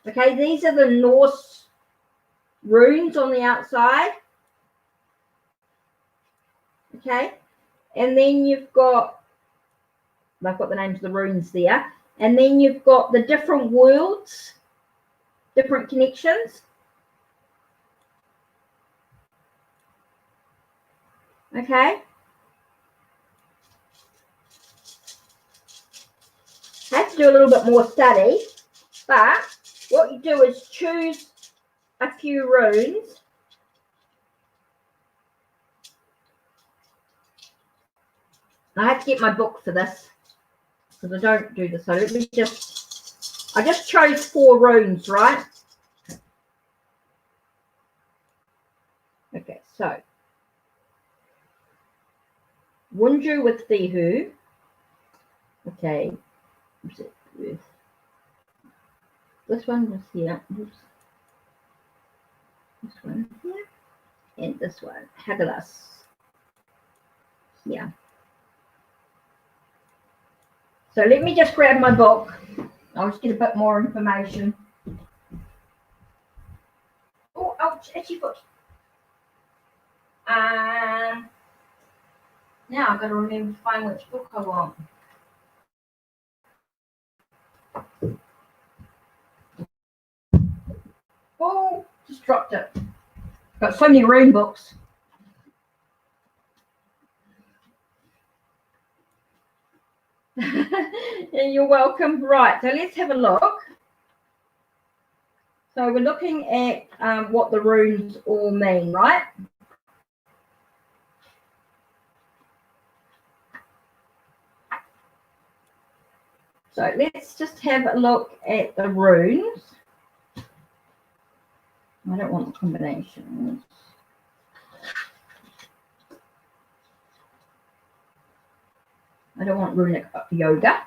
Okay, these are the Norse runes on the outside. Okay, and then you've got, I've got the names of the runes there, and then you've got the different worlds, different connections. Okay, I have to do a little bit more study, but what you do is choose a few runes. I have to get my book for this because I don't do this. So let me I just chose 4 runes, right? Okay, so Wunju with Fihu. Okay, this one was here. Oops. This one here, and this one, Hagalas. Yeah. So let me just grab my book. I'll just get a bit more information. Oh, ouch, itchy foot. Now I've got to remember to find which book I want. Oh, just dropped it. Got so many rune books. You're welcome. Right, so let's have a look. So we're looking at what the runes all mean, right? So let's just have a look at the runes. I don't want the combinations. I don't want runic yoga.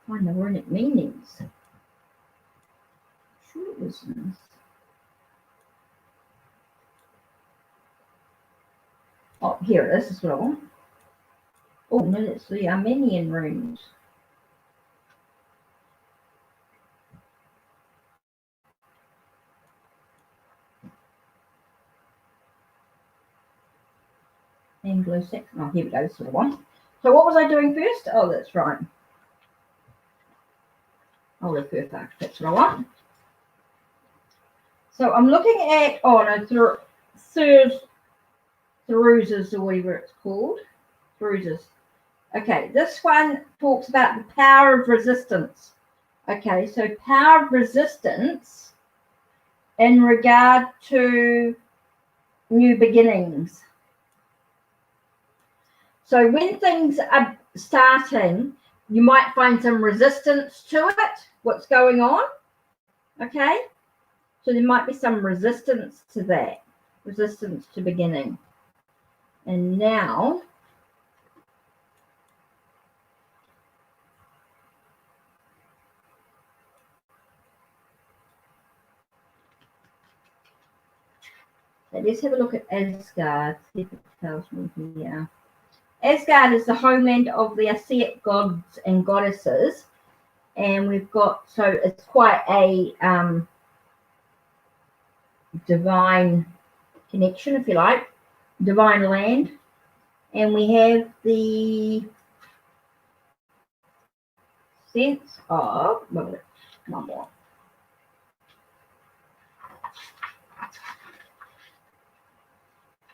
Find the runic meanings. Sure it was nice. Oh, here it is. This is what I want. Oh, no, it's the Armenian runes. Anglo-Saxon. Oh, here we go. This is what I want. So what was I doing first? Oh, that's right. I'll refer back. That's what I want. So I'm looking at, oh no, Thuruzes or whatever it's called. Thuruzes. Okay, this one talks about the power of resistance. Okay, so power of resistance in regard to new beginnings. So when things are starting, you might find some resistance to it, what's going on. Okay, so there might be some resistance to that, resistance to beginning. And now, let's have a look at Asgard. See if it tells me here. Asgard is the homeland of the Asaic gods and goddesses, and we've got, so it's quite a divine connection, if you like, divine land. And we have the sense of, one more.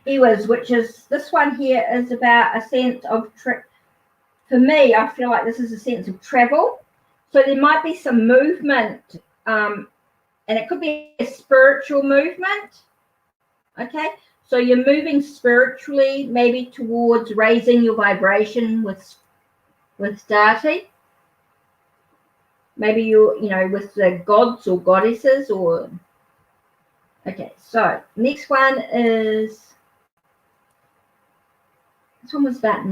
Which is, this one here is about a sense of, for me, I feel like this is a sense of travel. So there might be some movement, and it could be a spiritual movement. Okay, so you're moving spiritually, maybe towards raising your vibration with Dati. Maybe you know, with the gods or goddesses, or okay. So next one is, this one was about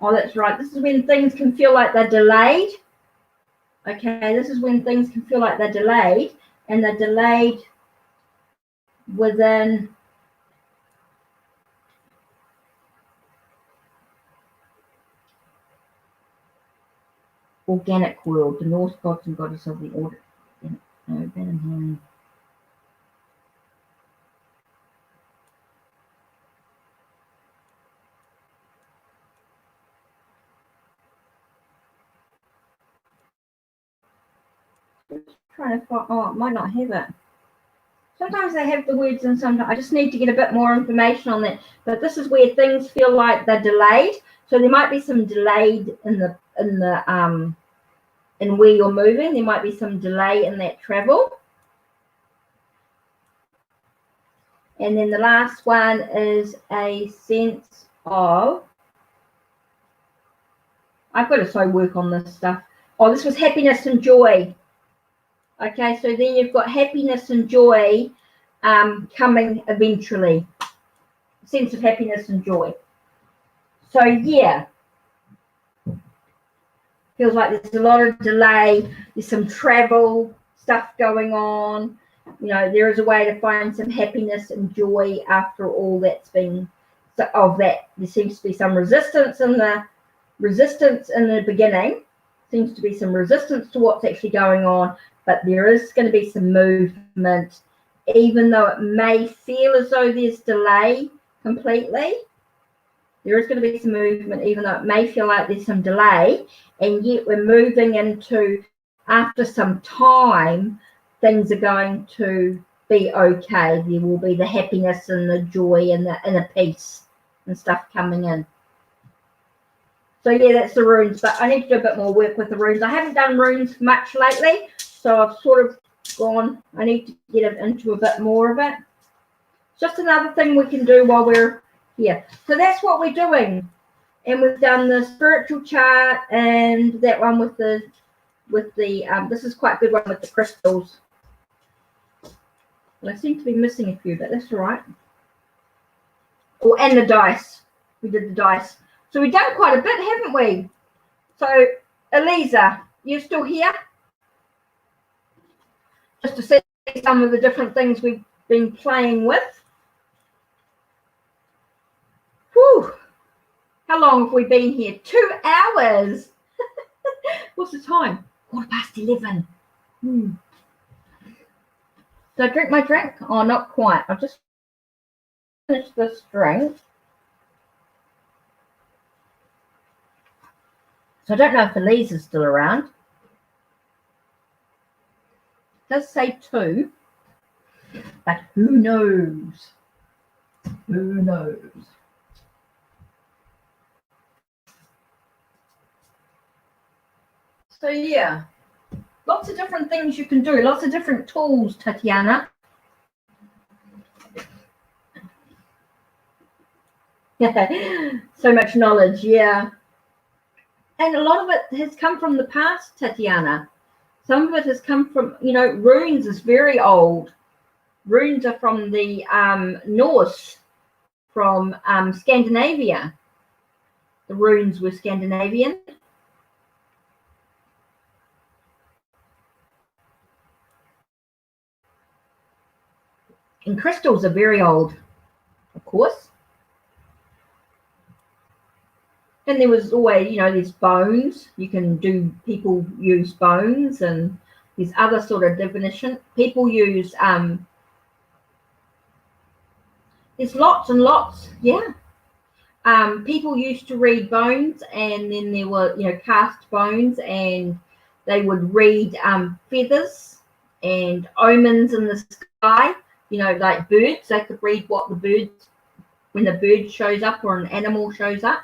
oh, that's right. This is when things can feel like they're delayed. Okay, this is when things can feel like they're delayed, and they're delayed within organic world, the Norse gods and goddesses of the order. Trying to find, oh, it might not have it. Sometimes they have the words, and sometimes I just need to get a bit more information on that. But this is where things feel like they're delayed. So there might be some delayed in where you're moving. There might be some delay in that travel. And then the last one is a sense of, I've got to so work on this stuff. Oh, this was happiness and joy. Okay, so then you've got happiness and joy coming eventually. Sense of happiness and joy. So yeah, feels like there's a lot of delay. There's some travel stuff going on. You know, there is a way to find some happiness and joy after all that's been, of that. There seems to be some resistance in the beginning. Seems to be some resistance to what's actually going on, but there is going to be some movement, even though it may feel as though there's delay completely. There is going to be some movement, even though it may feel like there's some delay, and yet we're moving into, after some time, things are going to be okay. There will be the happiness and the joy and the peace and stuff coming in. So yeah, that's the runes, but I need to do a bit more work with the runes. I haven't done runes much lately, so I've sort of gone, I need to get into a bit more of it. Just another thing we can do while we're here. So that's what we're doing. And we've done the spiritual chart and that one with the this is quite a good one with the crystals. Well, I seem to be missing a few, but that's all right. Oh, and the dice. We did the dice. So we've done quite a bit, haven't we? So, Eliza, you still here? Just to see some of the different things we've been playing with. How long have we been here? 2 hours. What's the time? 11:15. Did I drink my drink? Oh, not quite. I've just finished this drink. So I don't know if Elise is still around. It does say 2, but who knows? Who knows? So yeah, lots of different things you can do, lots of different tools, Tatiana. So much knowledge, yeah. And a lot of it has come from the past, Tatiana. Some of it has come from, runes is very old. Runes are from the Norse, from Scandinavia. The runes were Scandinavian. And crystals are very old, of course. And there was always, these bones. People use bones, and these other sort of divination. People use, there's lots and lots, yeah. People used to read bones, and then there were, cast bones, and they would read feathers and omens in the sky, like birds. They could read when the bird shows up or an animal shows up.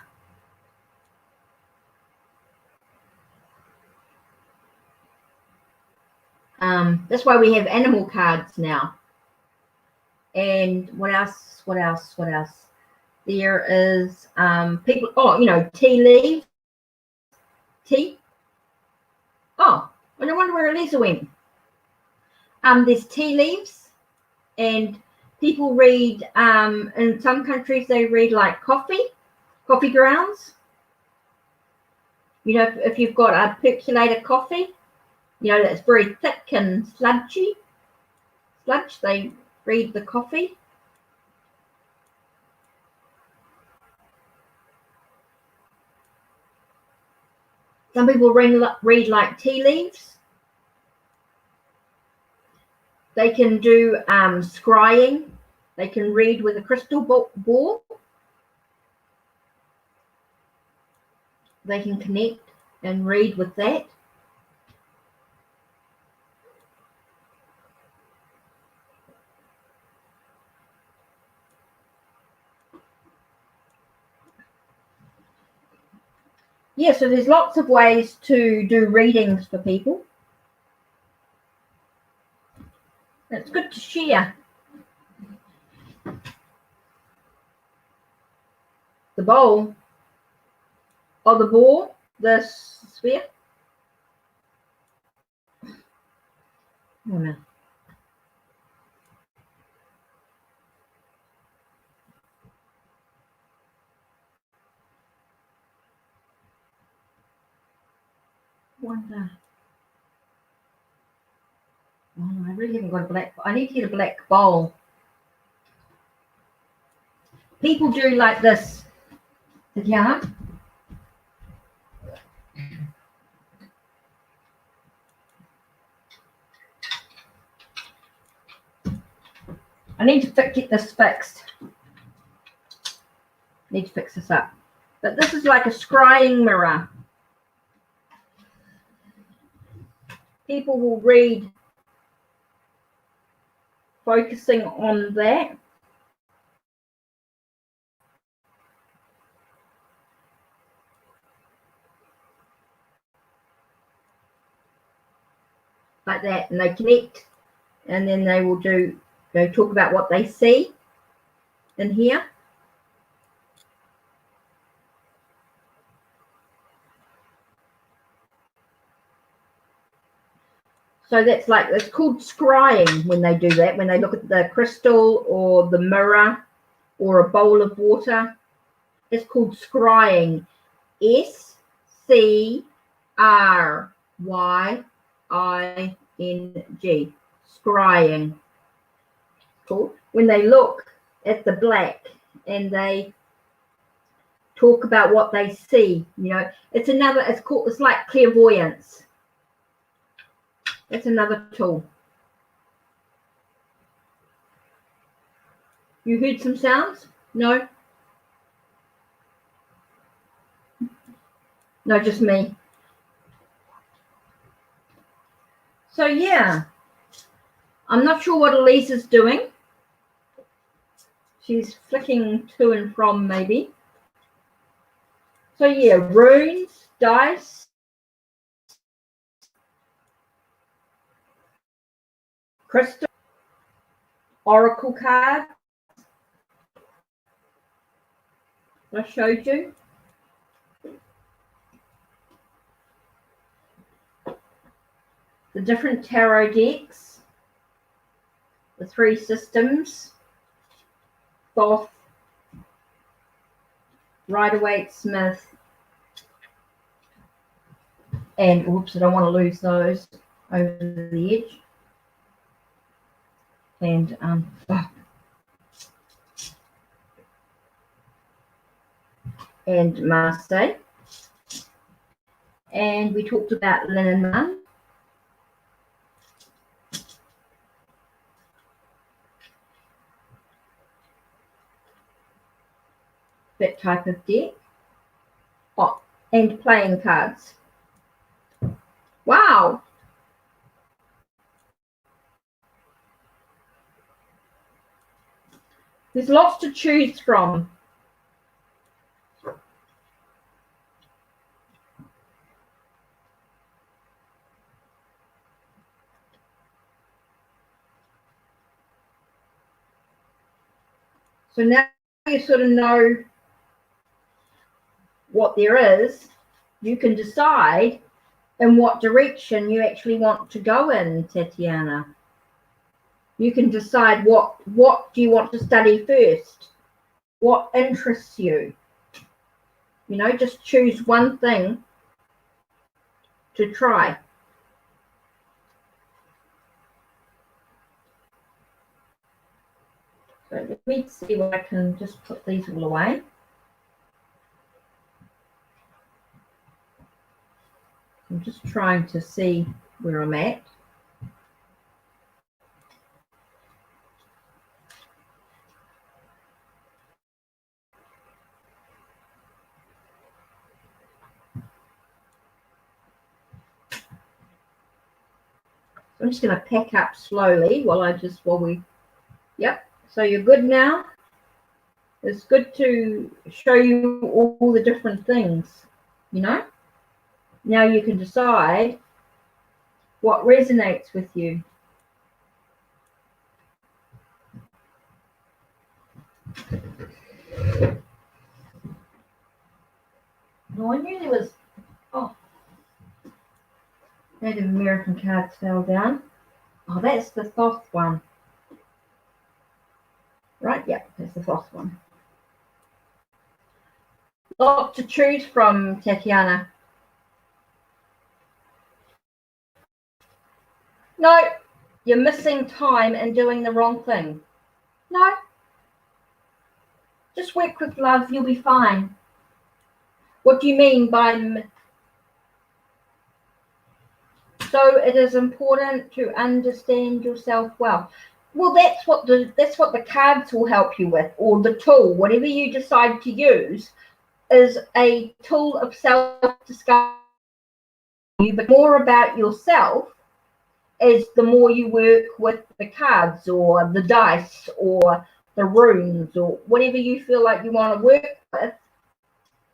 That's why we have animal cards now. And what else? There is people, tea leaves. Tea. Oh, I wonder where Elisa went. There's tea leaves, and people read, in some countries they read like coffee grounds. If you've got a percolator coffee, that's very thick and sludge, they read the coffee. Some people read like tea leaves. They can do scrying. They can read with a crystal ball. They can connect and read with that. Yeah, so there's lots of ways to do readings for people. It's good to share. The bowl, or the ball, the sphere. Oh no. Wonder. Oh no, I really haven't got a black. I need to get a black bowl. People do like this. Yeah. I need to get this fixed. Need to fix this up. But this is like a scrying mirror. People will read focusing on that. Like that, and they connect, and then they will talk about what they see in here. So that's it's called scrying when they do that, when they look at the crystal or the mirror or a bowl of water. It's called scrying. SCRYING. Scrying. Cool. When they look at the black and they talk about what they see. You know, it's like clairvoyance. That's another tool. You heard some sounds? No? No, just me. So yeah, I'm not sure what Elisa's doing. She's flicking to and from maybe. So yeah, runes, dice, crystal, oracle card. I showed you. The different tarot decks, the 3 systems, Thoth, Rider-Waite-Smith, and oops, I don't want to lose those over the edge. And and Marseille. And we talked about Lenormand. That type of deck. Oh, and playing cards. Wow. There's lots to choose from. So now you sort of know what there is, you can decide in what direction you actually want to go in, Tatiana. You can decide what do you want to study first, what interests you. You know, just choose one thing to try. So let me see if I can just put these all away. I'm just trying to see where I'm at. I'm just going to pack up slowly yep. So you're good now. It's good to show you all the different things, you know. Now you can decide what resonates with you. No, I knew there was, Native American cards fell down. Oh, that's the Thoth one. Right, yeah, that's the Thoth one. Lot to choose from, Tatiana. No, you're missing time and doing the wrong thing. No. Just work with love, you'll be fine. What do you mean by... So it is important to understand yourself well. Well, that's what the cards will help you with, or the tool, whatever you decide to use, is a tool of self-discovery. But more about yourself as the more you work with the cards or the dice or the runes or whatever you feel like you want to work with,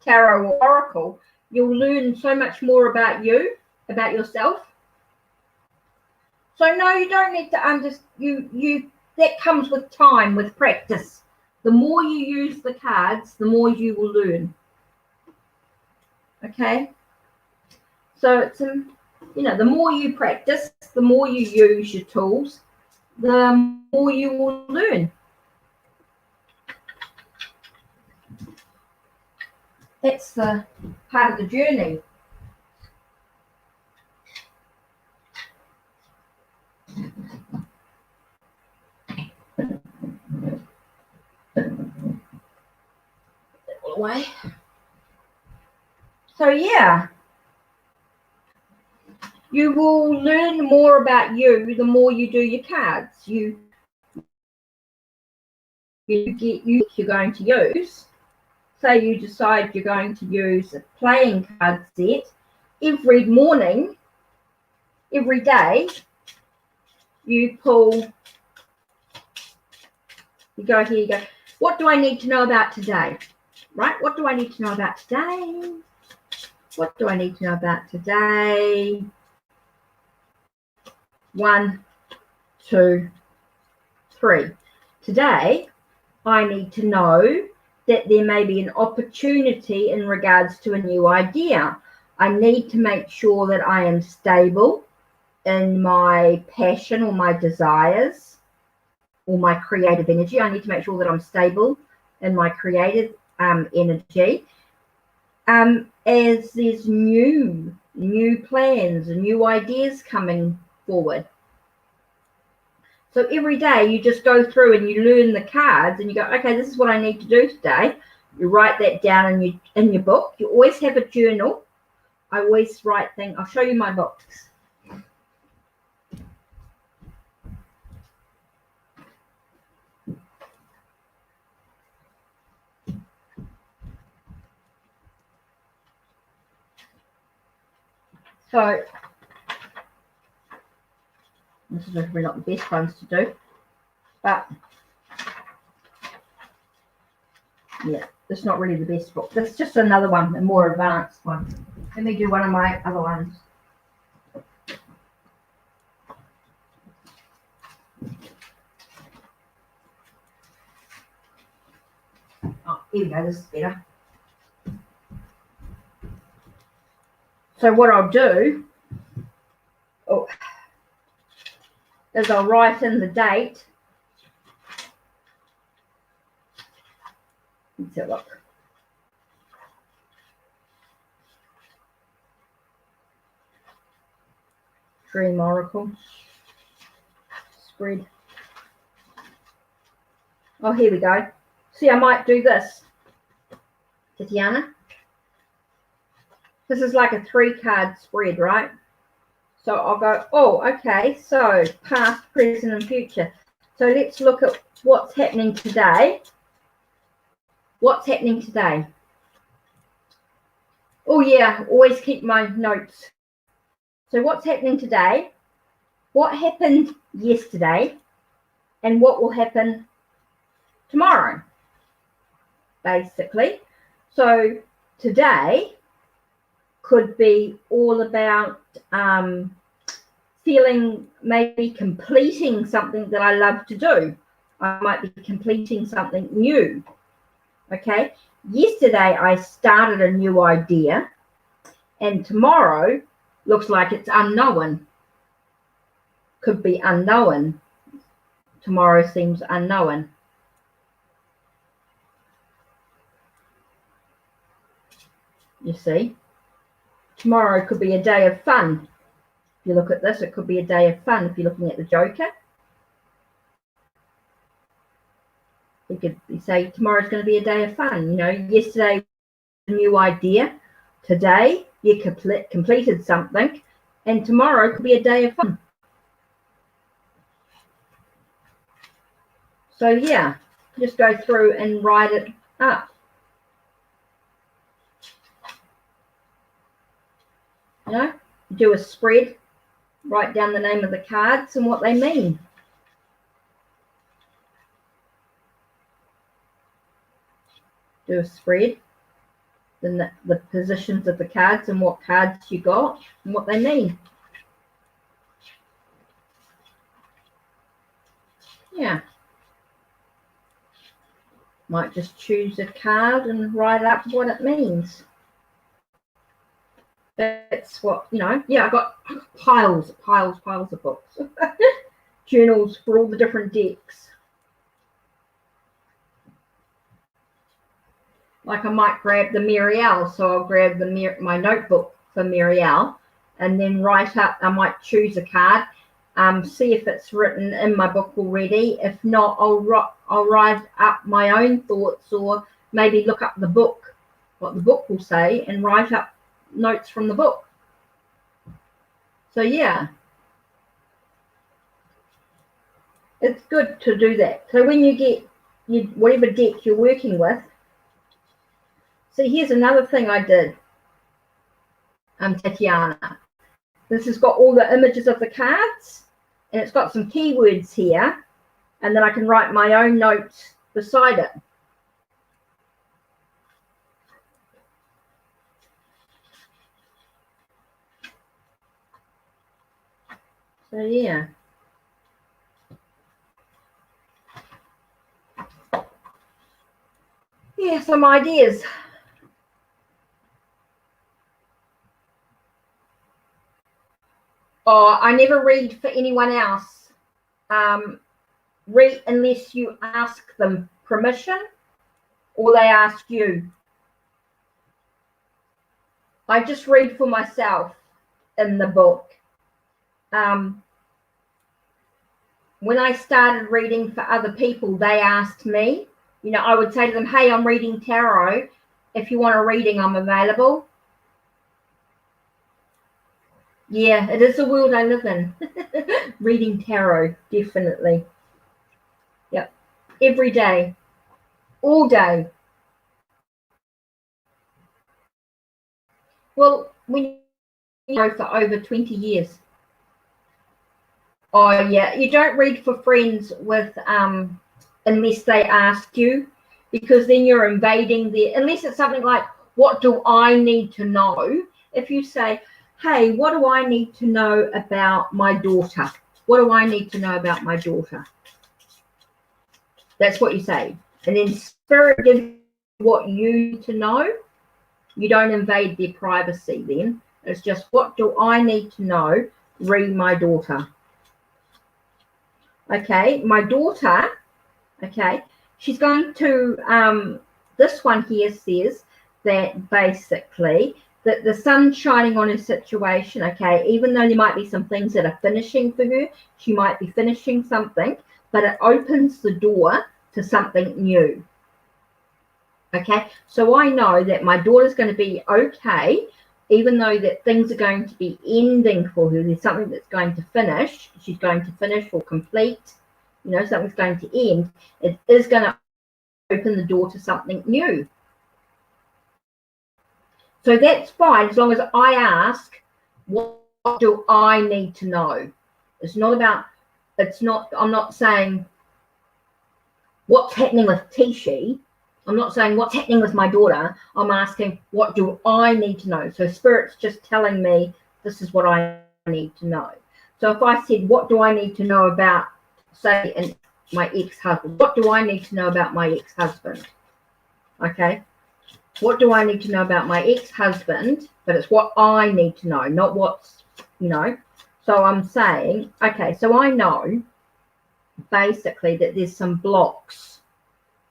tarot or oracle, you'll learn so much more about you, about yourself. So no, you don't need to understand. That comes with time, with practice. The more you use the cards, the more you will learn. Okay. So it's the more you practice, the more you use your tools, the more you will learn. That's the part of the journey. Put that all away. So yeah, you will learn more about you the more you do your cards. You you're going to use. Say you decide you're going to use a playing card set every morning, every day. You pull. You go here. You go. What do I need to know about today? Right? What do I need to know about today? What do I need to know about today? 1, 2, 3. Today, I need to know that there may be an opportunity in regards to a new idea. I need to make sure that I am stable in my passion or my desires or my creative energy. I need to make sure that I'm stable in my creative energy. As there's new plans and new ideas coming forward. So every day you just go through and you learn the cards and you go, okay, this is what I need to do today. You write that down in your book. You always have a journal. I always write things. I'll show you my books. So this is probably not the best ones to do, but yeah, it's not really the best book. That's just another one, a more advanced one. Let me do one of my other ones. Oh, here we go. This is better. So what I'll do is I'll write in the date. Let's have a look. Dream Oracle. Spread. Oh, here we go. See, I might do this, Tatiana. This is like a 3-card spread, right? So I'll go, oh, okay, so past, present, and future. So let's look at what's happening today. What's happening today? Oh, yeah, always keep my notes. So what's happening today? What happened yesterday? And what will happen tomorrow, basically. So today could be all about feeling, maybe completing something that I love to do. I might be completing something new. Okay. Yesterday I started a new idea, and tomorrow looks like it's unknown. Could be unknown. Tomorrow seems unknown. You see? Tomorrow could be a day of fun. If you look at this, it could be a day of fun. If you're looking at the Joker, you could say tomorrow's going to be a day of fun. You know, yesterday, a new idea. Today, you completed something. And tomorrow could be a day of fun. So, yeah, just go through and write it up. You know, do a spread. Write down the name of the cards and what they mean. Do a spread, then the positions of the cards and what cards you got and what they mean. Yeah. Might just choose a card and write up what it means. That's what, you know, yeah, I've got piles of books. Journals for all the different decks. Like I might grab the Muriel, so I'll grab my notebook for Muriel and then write up, I might choose a card, see if it's written in my book already. If not, I'll write up my own thoughts, or maybe look up the book, what the book will say, and write up notes from the book. So yeah, it's good to do that. So when you get whatever deck you're working with, see, here's another thing I did, Tatiana. This has got all the images of the cards, and it's got some keywords here, and then I can write my own notes beside it. So yeah. Yeah, some ideas. Oh, I never read for anyone else. Read unless you ask them permission or they ask you. I just read for myself in the book. When I started reading for other people, they asked me, you know, I would say to them, hey, I'm reading tarot. If you want a reading, I'm available. Yeah, it is the world I live in. Reading tarot, definitely. Yep. Every day. All day. Well, when you know for over 20 years. Oh yeah, you don't read for friends with unless they ask you, because then you're invading their, unless it's something like, what do I need to know? If you say, hey, what do I need to know about my daughter? What do I need to know about my daughter? That's what you say. And then spirit gives you what you need to know. You don't invade their privacy then. It's just, what do I need to know? Read my daughter. Okay, my daughter, okay, she's going to, this one here says that basically that the sun's shining on her situation, okay, even though there might be some things that are finishing for her, she might be finishing something, but it opens the door to something new. Okay, so I know that my daughter's going to be okay, even though that things are going to be ending for her. There's something that's going to finish. She's going to finish or complete. You know, something's going to end. It is going to open the door to something new. So that's fine as long as I ask, what do I need to know? It's not about, it's not, I'm not saying what's happening with Tishi. I'm not saying what's happening with my daughter. I'm asking, what do I need to know? So Spirit's just telling me this is what I need to know. So if I said, what do I need to know about, say, my ex-husband? What do I need to know about my ex-husband? Okay. What do I need to know about my ex-husband? But it's what I need to know, not what's, you know. So I'm saying, okay, so I know basically that there's some blocks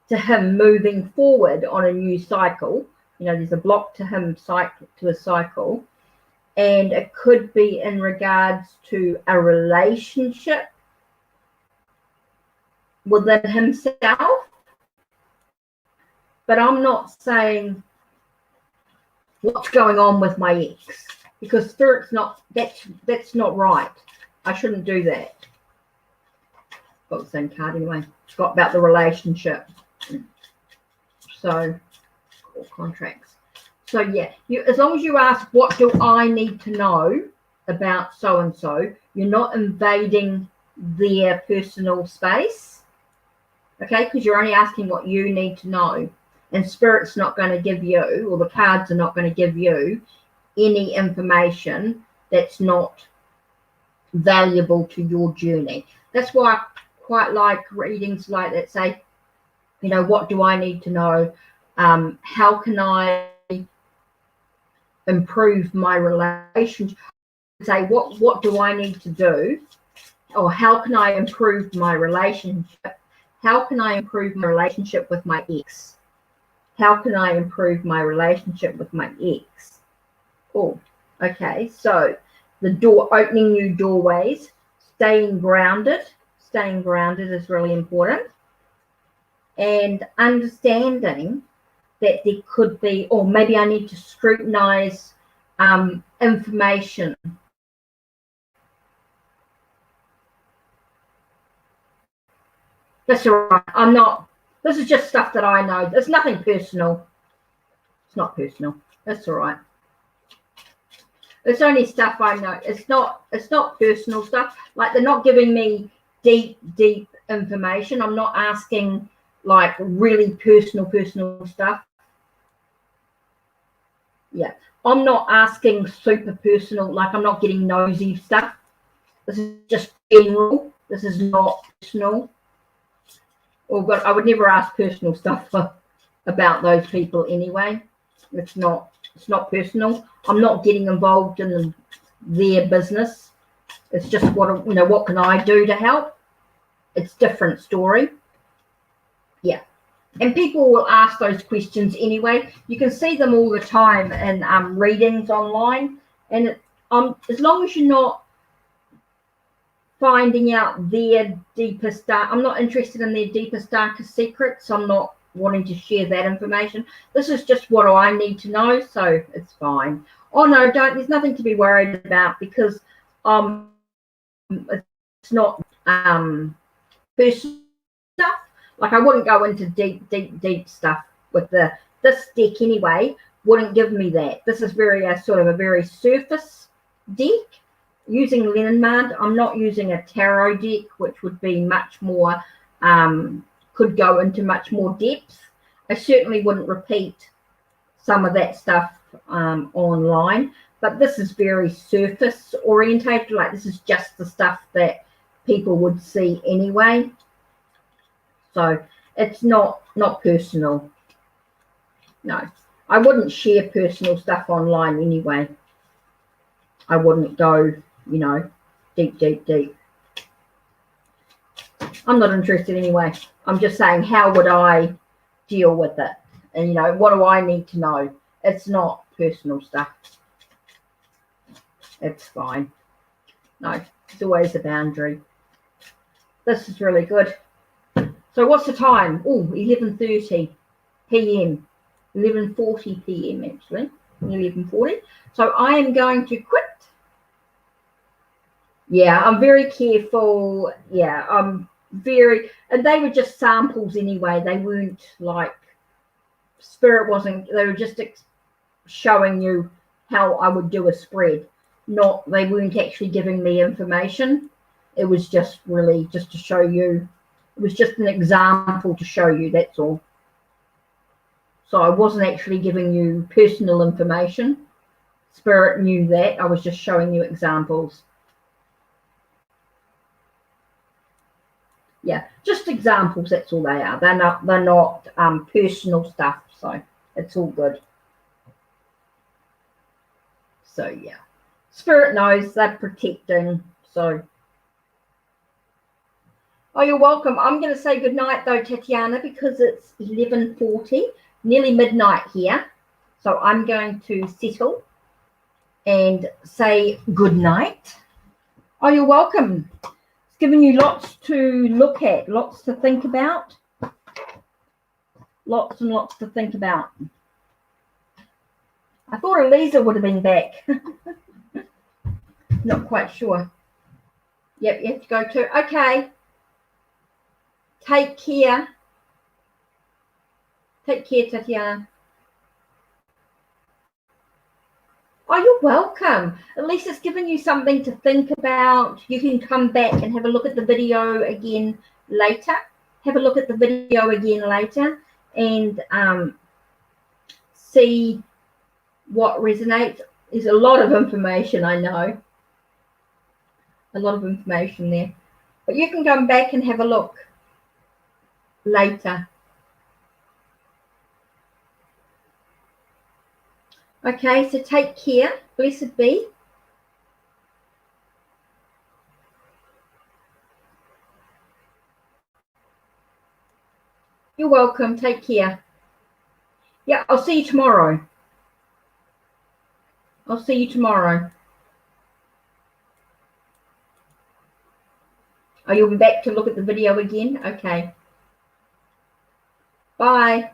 to him moving forward on a new cycle. You know, there's a block to him to a cycle, and it could be in regards to a relationship within himself. But I'm not saying what's going on with my ex, because Spirit's not, that's not right. I shouldn't do that. Got the same card anyway. It's got about the relationship. So, or contracts. So yeah, as long as you ask, what do I need to know about so and so, you're not invading their personal space. Okay, because you're only asking what you need to know, and Spirit's not going to give you, or the cards are not going to give you any information that's not valuable to your journey. That's why I quite like readings like that say, you know, what do I need to know? How can I improve my relationship? Say, what do I need to do? Or how can I improve my relationship? How can I improve my relationship with my ex? How can I improve my relationship with my ex? Oh, okay. So the door, opening new doorways, staying grounded. Staying grounded is really important. And understanding that there could be, or maybe I need to scrutinize information. That's all right. I'm not, this is just stuff that I know. There's nothing personal. It's not personal. That's all right. It's only stuff I know. It's not personal stuff. Like, they're not giving me deep information. I'm not asking like really personal stuff. Yeah. I'm not asking super personal, like I'm not getting nosy stuff. This is just general. This is not personal. But I would never ask personal stuff about those people anyway. It's not personal. I'm not getting involved in their business. It's just what can I do to help? It's a different story. Yeah. And people will ask those questions anyway. You can see them all the time in readings online. And as long as you're not finding out their deepest I'm not interested in their deepest, darkest secrets. I'm not wanting to share that information. This is just what I need to know, so it's fine. Oh no, there's nothing to be worried about, because it's not personal stuff. Like, I wouldn't go into deep stuff with this deck anyway. Wouldn't give me that. This is sort of a very surface deck. Using Lenormand, I'm not using a tarot deck, which would be much more, could go into much more depth. I certainly wouldn't repeat some of that stuff online, but this is very surface orientated. Like, this is just the stuff that people would see anyway. So it's not personal. No, I wouldn't share personal stuff online anyway. I wouldn't go, deep. I'm not interested anyway. I'm just saying, how would I deal with it? And, what do I need to know? It's not personal stuff. It's fine. No, it's always a boundary. This is really good. So what's the time? Oh, 11:30 p.m. 11:40 p.m. actually. 11:40. So I am going to quit. Yeah, I'm very careful. Yeah, I'm very, and they were just samples anyway. They weren't like, Spirit wasn't, they were just showing you how I would do a spread. They weren't actually giving me information. It was just really just to show you. It was just an example to show you, that's all. So I wasn't actually giving you personal information. Spirit knew that. I was just showing you examples. Yeah, just examples, that's all they are. They're not personal stuff, so it's all good. So yeah, Spirit knows, they're protecting. So, oh, you're welcome. I'm going to say good night though, Tatiana, because it's 11:40, nearly midnight here. So I'm going to settle and say good night. Oh, you're welcome. It's given you lots to look at, lots to think about. Lots and lots to think about. I thought Eliza would have been back. Not quite sure. Yep, you have to go too. Okay. Take care. Take care, Tatiana. Oh, you're welcome. At least it's given you something to think about. You can come back and have a look at the video again later. Have a look at the video again later and see what resonates. There's a lot of information, I know. A lot of information there. But you can come back and have a look later. Okay, so take care. Blessed be. You're welcome. Take care. Yeah, I'll see you tomorrow. I'll see you tomorrow. Oh, you'll be back to look at the video again? Okay. Bye.